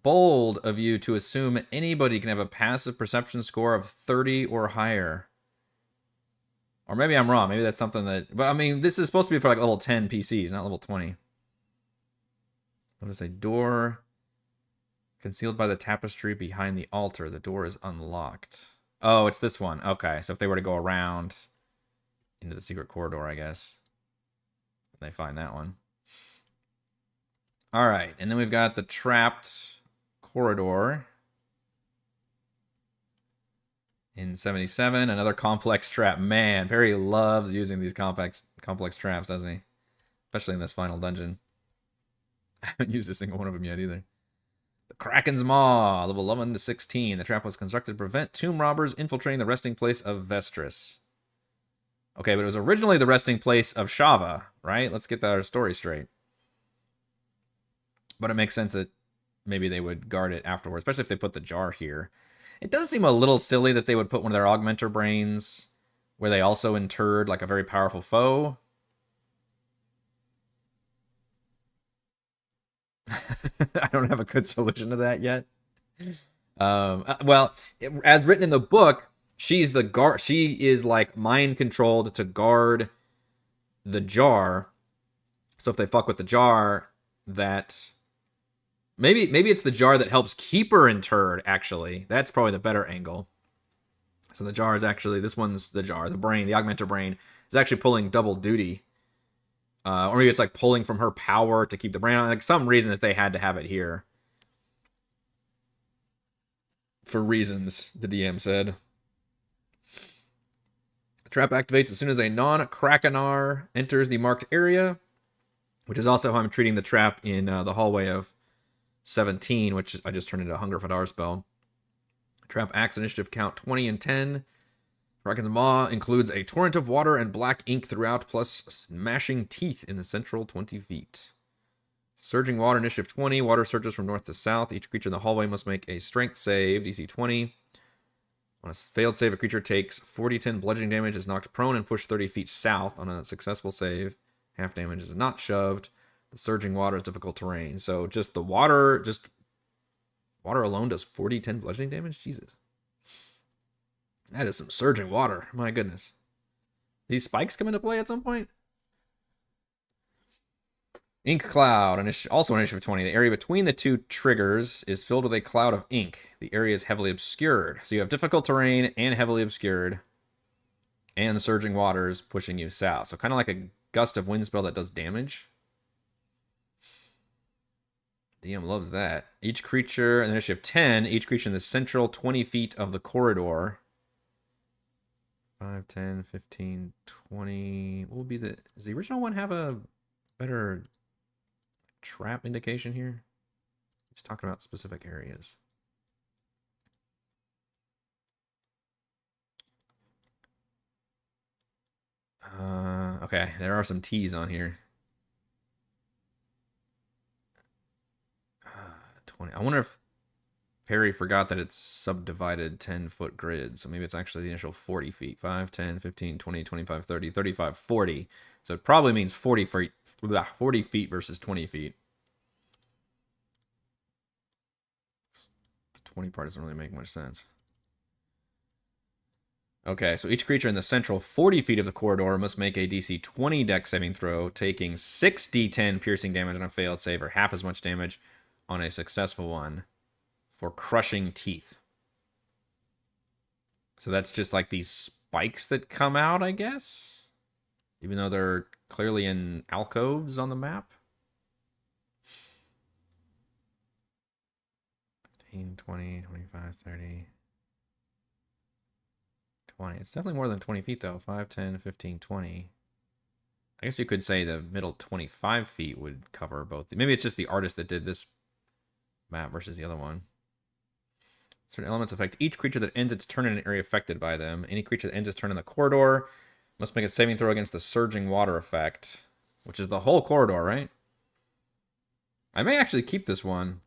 Bold of you to assume anybody can have a passive perception score of 30 or higher. Or maybe I'm wrong. Maybe that's something that... But I mean, this is supposed to be for like level 10 PCs, not level 20. What does it say? Door concealed by the tapestry behind the altar. The door is unlocked. Oh, it's this one. Okay, so if they were to go around into the secret corridor, I guess, they find that one. All right, and then we've got the trapped corridor in 77. Another complex trap. Man, Perry loves using these complex traps, doesn't he? Especially in this final dungeon. I haven't used a single one of them yet either. The Kraken's Maw, level 11 to 16. The trap was constructed to prevent tomb robbers infiltrating the resting place of Vestris. Okay, but it was originally the resting place of Shava, right? Let's get our story straight. But it makes sense that maybe they would guard it afterwards, especially if they put the jar here. It does seem a little silly that they would put one of their augmenter brains where they also interred like a very powerful foe. I don't have a good solution to that yet. Well, as written in the book, she's the guard. She is like mind controlled to guard the jar. So if they fuck with the jar, that maybe it's the jar that helps keep her interred. Actually, that's probably the better angle. So the jar is actually, this one's the jar. The brain, the augmenter brain, is actually pulling double duty. Or maybe it's like pulling from her power to keep the brain on. Like some reason that they had to have it here. For reasons, the DM said. The trap activates as soon as a non-Krakenar enters the marked area, which is also how I'm treating the trap in the hallway of 17, which I just turned into a Hunger Fadar spell. Trap acts initiative count 20 and 10. Kraken's Maw includes a torrent of water and black ink throughout, plus smashing teeth in the central 20 feet. Surging water, initiative 20. Water surges from north to south. Each creature in the hallway must make a strength save, DC 20. On a failed save, a creature takes 40-10 bludgeoning damage, is knocked prone, and pushed 30 feet south. On a successful save, half damage is not shoved. The surging water is difficult terrain. So just the water, water alone does 40-10 bludgeoning damage? Jesus. That is some surging water. My goodness. These spikes come into play at some point? Ink cloud, also initiative 20. The area between the two triggers is filled with a cloud of ink. The area is heavily obscured. So you have difficult terrain and heavily obscured. And the surging waters pushing you south. So kind of like a gust of wind spell that does damage. DM loves that. Each creature, in initiative 10, each creature in the central 20 feet of the corridor. 5, 10, 15, 20. What would be the... Does the original one have a better trap indication here? Just talking about specific areas. Okay, there are some T's on here. 20. I wonder if Perry forgot that it's subdivided 10-foot grid, so maybe it's actually the initial 40 feet. 5, 10, 15, 20, 25, 30, 35, 40. So it probably means 40 feet versus 20 feet. The 20 part doesn't really make much sense. Okay, so each creature in the central 40 feet of the corridor must make a DC 20 dex saving throw, taking 6d10 piercing damage on a failed save, or half as much damage on a successful one for crushing teeth. So that's just like these spikes that come out, I guess? Even though they're clearly in alcoves on the map. 15, 20, 25, 30... 20. It's definitely more than 20 feet, though. 5, 10, 15, 20. I guess you could say the middle 25 feet would cover both. Maybe it's just the artist that did this map versus the other one. Certain elements affect each creature that ends its turn in an area affected by them. Any creature that ends its turn in the corridor must make a saving throw against the surging water effect, which is the whole corridor, right? I may actually keep this one.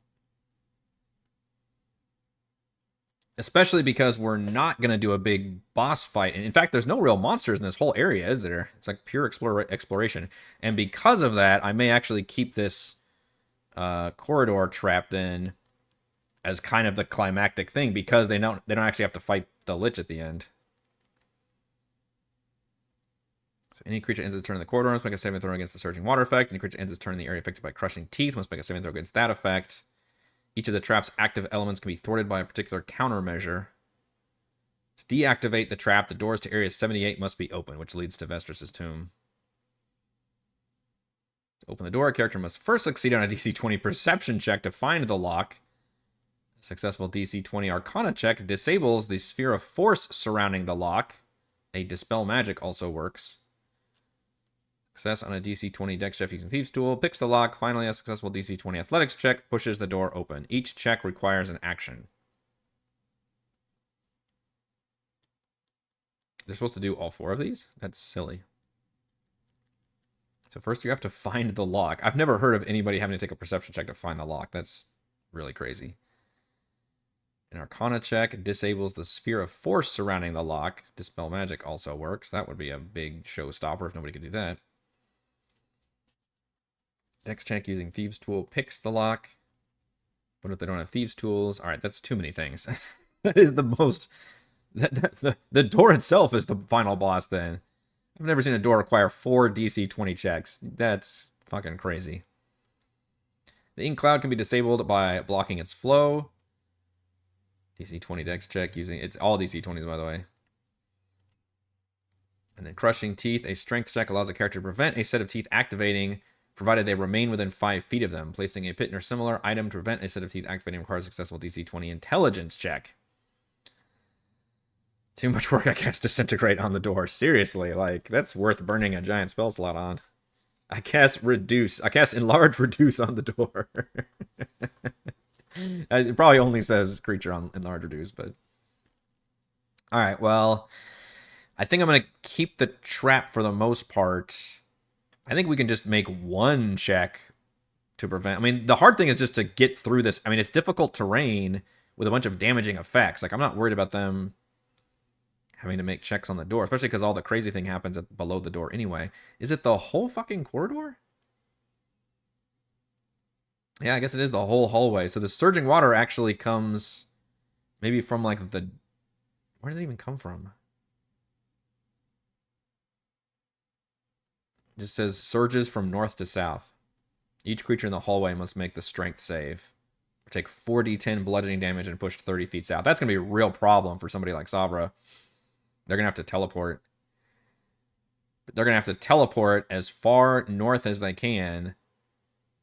Especially because we're not going to do a big boss fight. In fact, there's no real monsters in this whole area, is there? It's like pure exploration. And because of that, I may actually keep this corridor trap then as kind of the climactic thing, because they don't actually have to fight the Lich at the end. So any creature ends its turn in the corridor must make a saving throw against the surging water effect. Any creature ends its turn in the area affected by crushing teeth must make a saving throw against that effect. Each of the trap's active elements can be thwarted by a particular countermeasure. To deactivate the trap, the doors to Area 78 must be open, which leads to Vestris' tomb. To open the door, a character must first succeed on a DC 20 perception check to find the lock. A successful DC 20 Arcana check disables the sphere of force surrounding the lock. A Dispel Magic also works. Success on a DC 20 Dex check using Thieves' Tool picks the lock. Finally, a successful DC 20 Athletics check pushes the door open. Each check requires an action. They're supposed to do all 4 of these? That's silly. So first you have to find the lock. I've never heard of anybody having to take a perception check to find the lock. That's really crazy. An Arcana check disables the sphere of force surrounding the lock. Dispel Magic also works. That would be a big showstopper if nobody could do that. Dex check using Thieves' Tool picks the lock. What if they don't have Thieves' Tools? All right, that's too many things. That is the most... The door itself is the final boss then. I've never seen a door require 4 DC 20 checks. That's fucking crazy. The ink cloud can be disabled by blocking its flow. DC 20 Dex check using... It's all DC 20s, by the way. And then crushing teeth. A strength check allows a character to prevent a set of teeth activating, provided they remain within 5 feet of them. Placing a pit or similar item to prevent a set of teeth activating requires a successful DC 20 intelligence check. Too much work, I guess, disintegrate on the door. Seriously, like, that's worth burning a giant spell slot on. I cast reduce. I cast enlarge reduce on the door. It probably only says creature on enlarge reduce, but... Alright, well... I think I'm going to keep the trap for the most part. I think we can just make 1 check to prevent... I mean, the hard thing is just to get through this. I mean, it's difficult terrain with a bunch of damaging effects. Like, I'm not worried about them having to make checks on the door, especially because all the crazy thing happens below the door anyway. Is it the whole fucking corridor? Yeah, I guess it is the whole hallway. So the surging water actually comes maybe from, like, the... Where did it even come from? It just says surges from north to south. Each creature in the hallway must make the strength save. Or take 4d10 bludgeoning damage and push 30 feet south. That's going to be a real problem for somebody like Sabra. They're going to have to teleport. But they're going to have to teleport as far north as they can.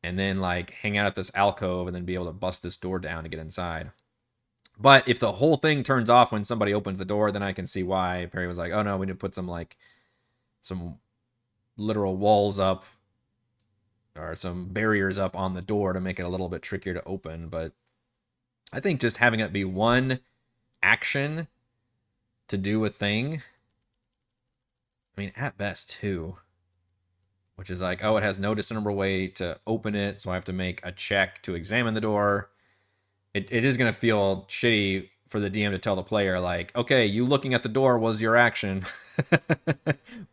And then, like, hang out at this alcove and then be able to bust this door down to get inside. But if the whole thing turns off when somebody opens the door, then I can see why Perry was like, oh no, we need to put some, like, some literal walls up. Or some barriers up on the door to make it a little bit trickier to open. But I think just having it be 1 action to do a thing. I mean, at best 2. Which is like, oh, it has no discernible way to open it, so I have to make a check to examine the door. It is going to feel shitty for the DM to tell the player, like, okay, you looking at the door was your action.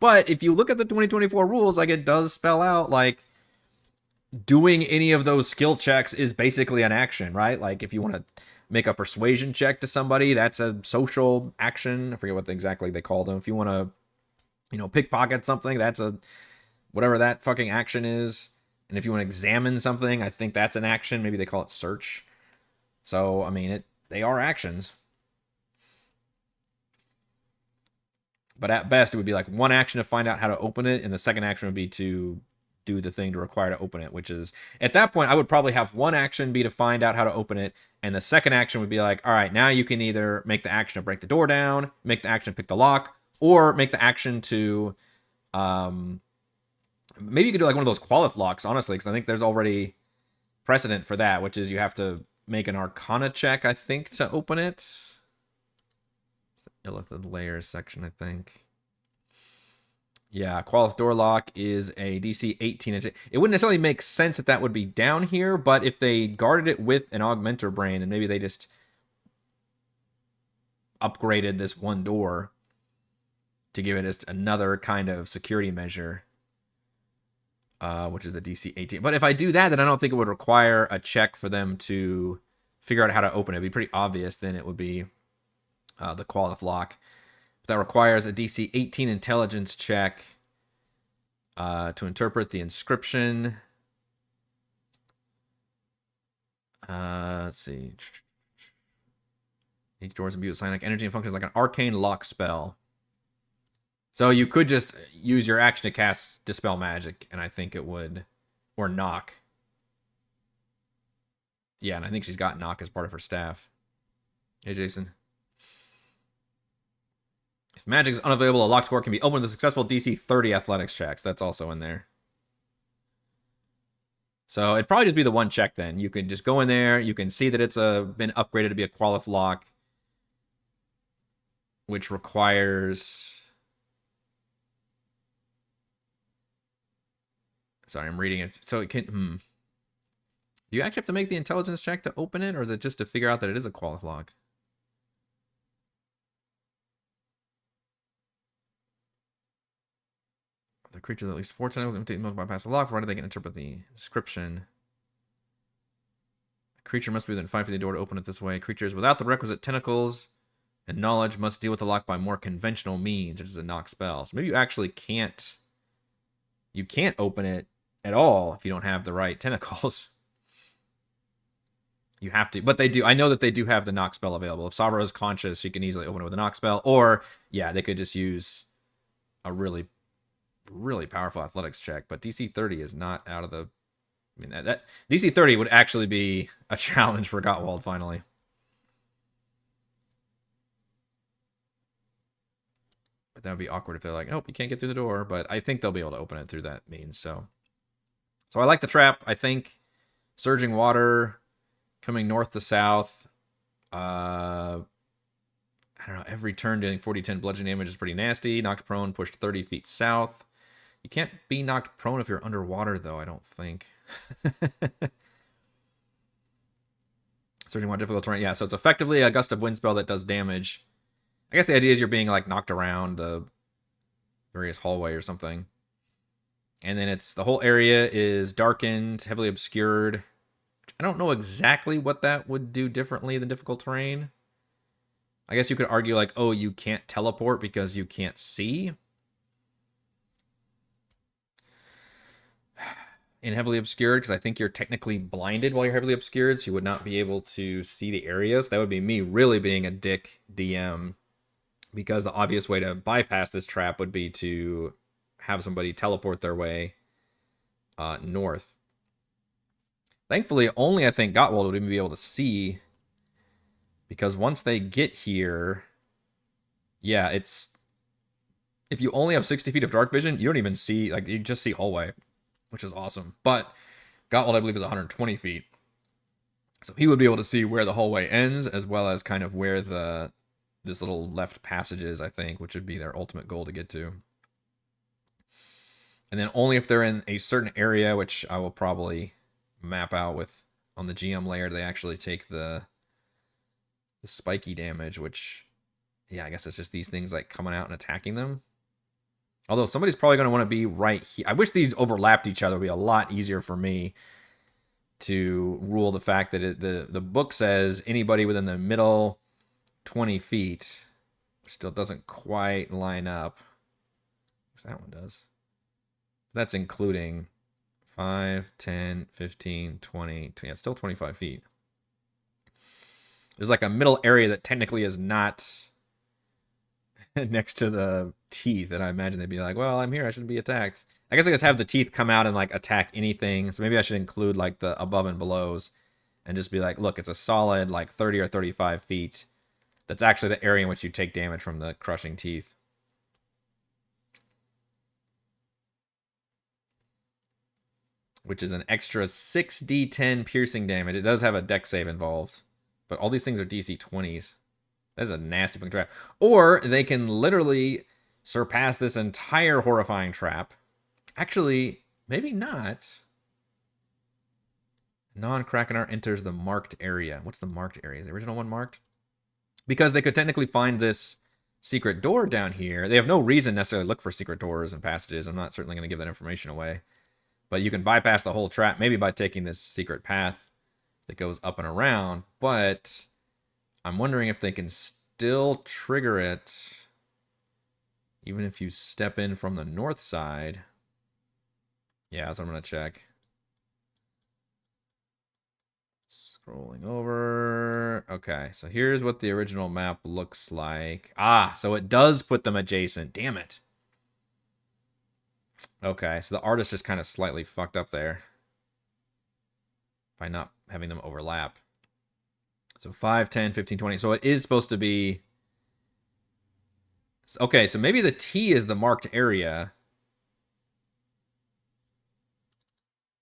But if you look at the 2024 rules, like, it does spell out, like, doing any of those skill checks is basically an action, right? Like, if you want to make a persuasion check to somebody, that's a social action. I forget what exactly they call them. If you want to, you know, pickpocket something, that's a... whatever that fucking action is. And if you want to examine something, I think that's an action. Maybe they call it search. So, I mean, they are actions. But at best, it would be like 1 action to find out how to open it, and the second action would be to do the thing to require to open it, which is, at that point, I would probably have 1 action be to find out how to open it, and the second action would be like, all right, now you can either make the action to break the door down, make the action to pick the lock, or make the action to... maybe you could do like one of those qualif locks, honestly, because I think there's already precedent for that, which is you have to make an Arcana check, I think, to open it. It's the Illithid Layers section, I think. Yeah, Qualith Door Lock is a DC 18. It wouldn't necessarily make sense that would be down here, but if they guarded it with an Augmentor Brain, and maybe they just upgraded this one door to give it just another kind of security measure, which is a DC 18. But if I do that, then I don't think it would require a check for them to figure out how to open it. It'd be pretty obvious. Then it would be the Qualith Lock. That requires a DC 18 intelligence check to interpret the inscription. Let's see. Each door is imbued with psionic energy and functions like an arcane lock spell. So you could just use your action to cast Dispel Magic, and I think it would... Or Knock. Yeah, and I think she's got Knock as part of her staff. Hey, Jason. If magic is unavailable, a locked door can be opened with a successful DC 30 athletics checks. That's also in there. So it'd probably just be the one check then. You could just go in there. You can see that it's been upgraded to be a Qualith Lock, which requires... Sorry, I'm reading it. So it can... Do you actually have to make the intelligence check to open it, or is it just to figure out that it is a Qualith Lock? The creature that at least 4 tentacles imitate most bypass the lock, provided they can interpret the inscription. A creature must be within 5 feet of the door to open it this way. Creatures without the requisite tentacles and knowledge must deal with the lock by more conventional means, which is a knock spell. So maybe you actually can't... You can't open it at all if you don't have the right tentacles. You have to. But they do. I know that they do have the knock spell available. If Sabra is conscious, she can easily open it with a knock spell. Or, yeah, they could just use a really powerful athletics check, but DC 30 is not out of the... I mean, that DC 30 would actually be a challenge for Gottwald, finally. But that would be awkward if they're like, nope, you can't get through the door, but I think they'll be able to open it through that means, so I like the trap. I think Surging Water coming north to south, I don't know, every turn doing 40-10 bludgeoning damage is pretty nasty. Knocked prone, pushed 30 feet south. You can't be knocked prone if you're underwater, though, I don't think. Surging Water, difficult terrain. Yeah, so it's effectively a Gust of Wind spell that does damage. I guess the idea is you're being, like, knocked around the various hallway or something. And then the whole area is darkened, heavily obscured. I don't know exactly what that would do differently than difficult terrain. I guess you could argue, like, oh, you can't teleport because you can't see. In heavily obscured, because I think you're technically blinded while you're heavily obscured, so you would not be able to see the areas. That would be me really being a dick DM, because the obvious way to bypass this trap would be to have somebody teleport their way north. Thankfully, only I think Gottwald would even be able to see, because once they get here, yeah, it's... If you only have 60 feet of dark vision, you don't even see, like, you just see hallway, which is awesome. But Gottwald, I believe, is 120 feet. So he would be able to see where the hallway ends, as well as kind of where this little left passage is, I think, which would be their ultimate goal to get to. And then only if they're in a certain area, which I will probably map out with on the GM layer, do they actually take the spiky damage, which, yeah, I guess it's just these things like coming out and attacking them. Although somebody's probably going to want to be right here. I wish these overlapped each other. It would be a lot easier for me to rule the fact that the book says anybody within the middle 20 feet, which still doesn't quite line up. I guess that one does. That's including 5, 10, 15, 20. Yeah, it's still 25 feet. There's like a middle area that technically is not next to the teeth, and I imagine they'd be like, well, I'm here, I shouldn't be attacked. I guess I just have the teeth come out and like attack anything, so maybe I should include like the above and belows and just be like, look, it's a solid like 30 or 35 feet. That's actually the area in which you take damage from the crushing teeth. which is an extra 6d10 piercing damage. It does have a dex save involved, but all these things are DC 20s. That's a nasty fucking trap. Or they can literally surpass this entire horrifying trap. Actually, maybe not. Non-Krakenar enters the marked area. What's the marked area? Is the original one marked? Because they could technically find this secret door down here. They have no reason necessarily to look for secret doors and passages. I'm not certainly going to give that information away. But you can bypass the whole trap, maybe by taking this secret path that goes up and around. But I'm wondering if they can still trigger it even if you step in from the north side. Yeah, that's what I'm going to check. Scrolling over. Okay, so here's what the original map looks like. Ah, so it does put them adjacent. Damn it. Okay, so the artist just kind of slightly fucked up there by not having them overlap. So 5, 10, 15, 20. So it is supposed to be... Okay, so maybe the T is the marked area.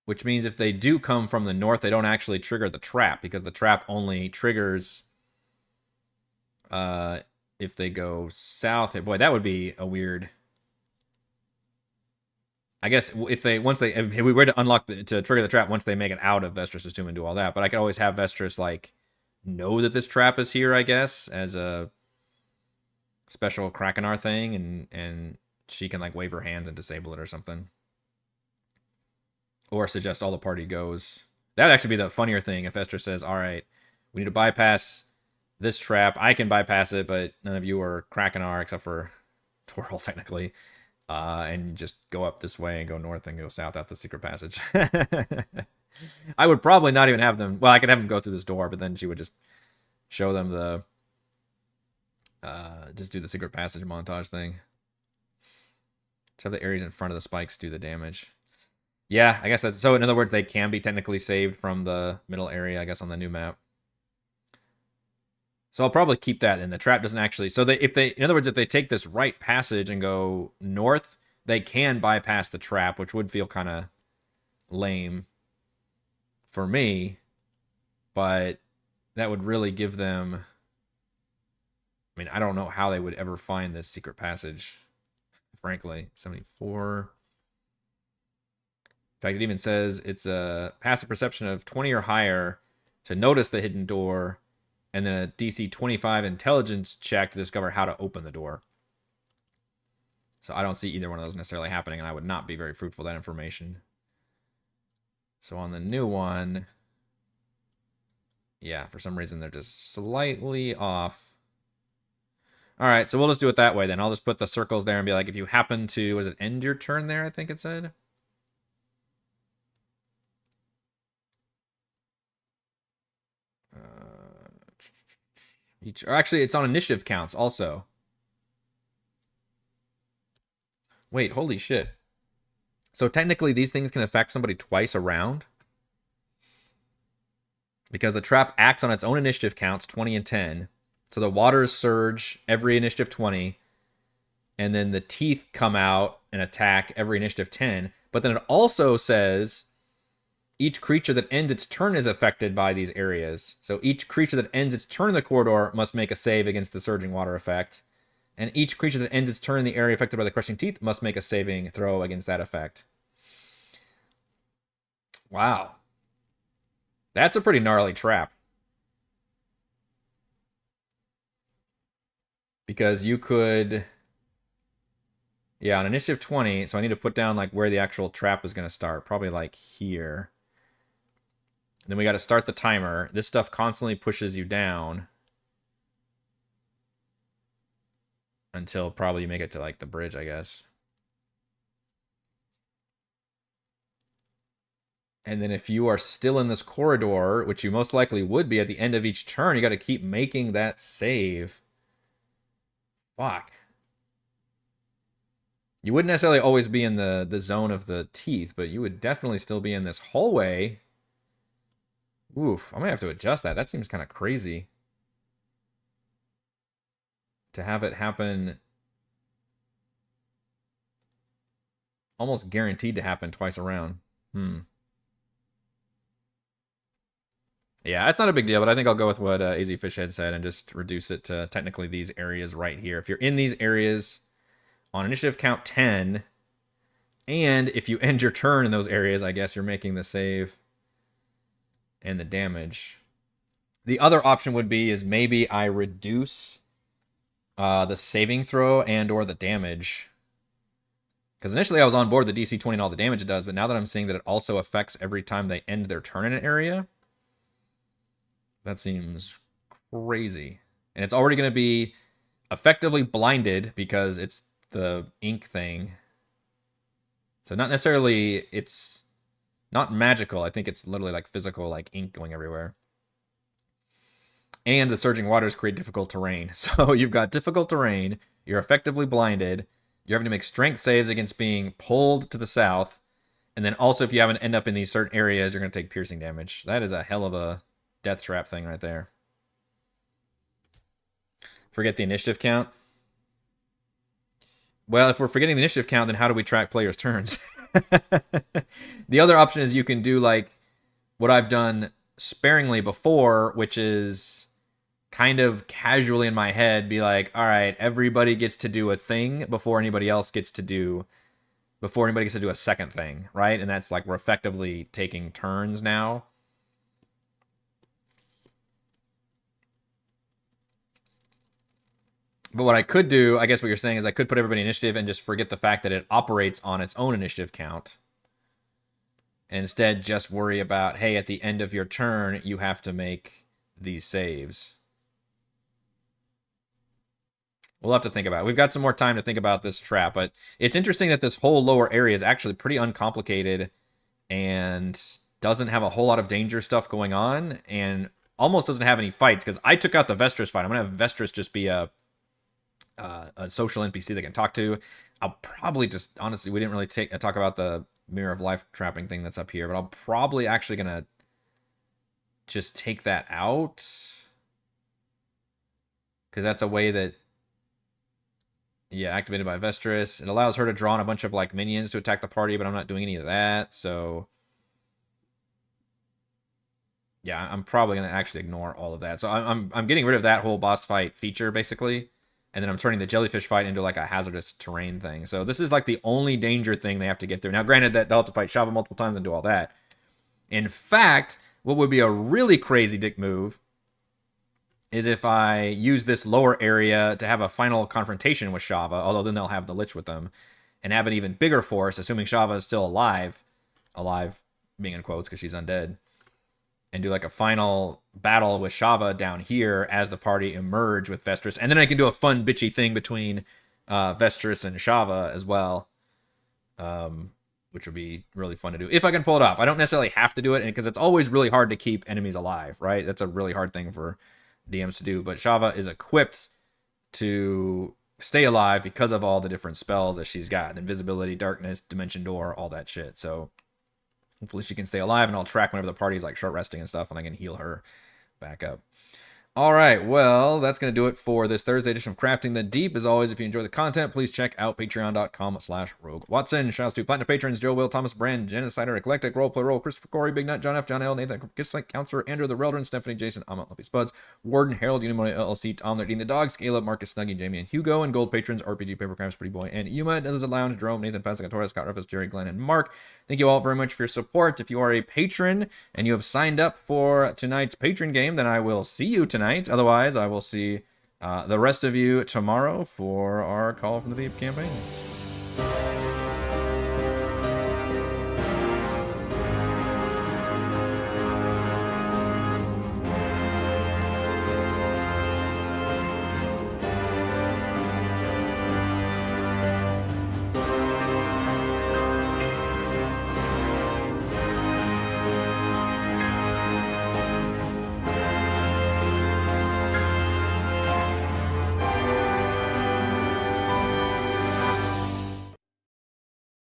Which means if they do come from the north, they don't actually trigger the trap, because the trap only triggers if they go south. Boy, that would be a weird... I guess if we were to unlock to trigger the trap once they make it out of Vestris' tomb and do all that, but I could always have Vestris like know that this trap is here, I guess, as a special Krakenar thing, and she can like wave her hands and disable it or something. Or suggest all the party goes. That would actually be the funnier thing if Vestris says, all right, we need to bypass this trap. I can bypass it, but none of you are Krakenar except for Toril, technically. And just go up this way and go north and go south out the secret passage. I would probably not even have them... Well, I could have them go through this door, but then she would just show them the... just do the secret passage montage thing. Just have the areas in front of the spikes do the damage. Yeah, I guess that's... So, in other words, they can be technically saved from the middle area, I guess, on the new map. So I'll probably keep that in. The trap doesn't actually... So in other words, if they take this right passage and go north, they can bypass the trap, which would feel kind of lame for me. But that would really give them... I mean, I don't know how they would ever find this secret passage, frankly. 74. In fact, it even says it's a passive perception of 20 or higher to notice the hidden door, and then a DC 25 intelligence check to discover how to open the door. So I don't see either one of those necessarily happening, and I would not be very fruitful with that information. So on the new one, yeah, for some reason they're just slightly off. All right, so we'll just do it that way then. I'll just put the circles there and be like, if you happen to, was it end your turn there, I think it said? Or actually, it's on initiative counts also. Wait, holy shit. So technically, these things can affect somebody twice a round? Because the trap acts on its own initiative counts, 20 and 10. So the waters surge every initiative 20. And then the teeth come out and attack every initiative 10. But then it also says... Each creature that ends its turn is affected by these areas. So each creature that ends its turn in the corridor must make a save against the surging water effect. And each creature that ends its turn in the area affected by the crushing teeth must make a saving throw against that effect. Wow. That's a pretty gnarly trap. Because you could... Yeah, on initiative 20, so I need to put down like where the actual trap is going to start. Probably like here. Then we got to start the timer. This stuff constantly pushes you down until probably you make it to like the bridge, I guess. And then if you are still in this corridor, which you most likely would be at the end of each turn, you got to keep making that save. Fuck. You wouldn't necessarily always be in the zone of the teeth, but you would definitely still be in this hallway. Oof, I might have to adjust that. That seems kind of crazy. To have it happen... Almost guaranteed to happen twice around. Yeah, it's not a big deal, but I think I'll go with what AZ Fishhead said and just reduce it to technically these areas right here. If you're in these areas on initiative count 10, and if you end your turn in those areas, I guess you're making the save and the damage. The other option would be is maybe I reduce the saving throw and or the damage. Because initially I was on board the DC 20 and all the damage it does, but now that I'm seeing that it also affects every time they end their turn in an area, that seems crazy. And it's already going to be effectively blinded because it's the ink thing. So not necessarily, it's not magical. I think it's literally like physical, like ink going everywhere. And the surging waters create difficult terrain. So you've got difficult terrain. You're effectively blinded. You're having to make strength saves against being pulled to the south. And then also, if you happen to end up in these certain areas, you're going to take piercing damage. That is a hell of a death trap thing right there. Forget the initiative count. Well, if we're forgetting the initiative count, then how do we track players' turns? The other option is you can do like what I've done sparingly before, which is kind of casually in my head be like, all right, everybody gets to do a thing before anybody gets to do a second thing, right? And that's like we're effectively taking turns now. But what I could do, I guess what you're saying is I could put everybody in initiative and just forget the fact that it operates on its own initiative count. And instead just worry about, hey, at the end of your turn, you have to make these saves. We'll have to think about it. We've got some more time to think about this trap, but it's interesting that this whole lower area is actually pretty uncomplicated and doesn't have a whole lot of danger stuff going on and almost doesn't have any fights because I took out the Vestris fight. I'm going to have Vestris just be a social NPC they can talk to. I'll probably just, honestly, we didn't really talk about the Mirror of Life trapping thing that's up here, but I'll probably actually going to just take that out because that's a way that, yeah, activated by Vestris. It allows her to draw on a bunch of like minions to attack the party, but I'm not doing any of that. So yeah, I'm probably going to actually ignore all of that. So I'm getting rid of that whole boss fight feature basically. And then I'm turning the jellyfish fight into like a hazardous terrain thing. So this is like the only danger thing they have to get through. Now, granted that they'll have to fight Shava multiple times and do all that. In fact, what would be a really crazy dick move is if I use this lower area to have a final confrontation with Shava, although then they'll have the Lich with them, and have an even bigger force, assuming Shava is still alive being in quotes because she's undead, and do like a final battle with Shava down here as the party emerge with Vestris. And then I can do a fun bitchy thing between Vestris and Shava as well, which would be really fun to do if I can pull it off. I don't necessarily have to do it because it's always really hard to keep enemies alive, right? That's a really hard thing for DMs to do. But Shava is equipped to stay alive because of all the different spells that she's got. Invisibility, darkness, dimension door, all that shit. So hopefully she can stay alive, and I'll track whenever the party's like short resting and stuff, and I can heal her back up. All right, well, that's going to do it for this Thursday edition of Crafting the Deep. As always, if you enjoy the content, please check out patreon.com/RogueWatson. Shouts to Platinum patrons Joe Will, Thomas Brand, Genocider, Eclectic, Roleplay Roll, Christopher Corey, Big Nut, John F., John L., Nathan, Kislik, Counselor, Andrew the Reldron, Stephanie, Jason, Amat, Lumpy Spuds, Warden, Harold, Unimoni, LLC, Tom, Eating the Dog, Scale Up, Marcus, Snuggy, Jamie, and Hugo, and Gold patrons RPG, Papercrafts, Pretty Boy, and Yuma, Desert Lounge, Jerome, Nathan, Fasica, Torres, Scott Ruffus, Jerry, Glenn, and Mark. Thank you all very much for your support. If you are a patron and you have signed up for tonight's patron game, then I will see you tonight. Otherwise, I will see the rest of you tomorrow for our Call from the Deep campaign.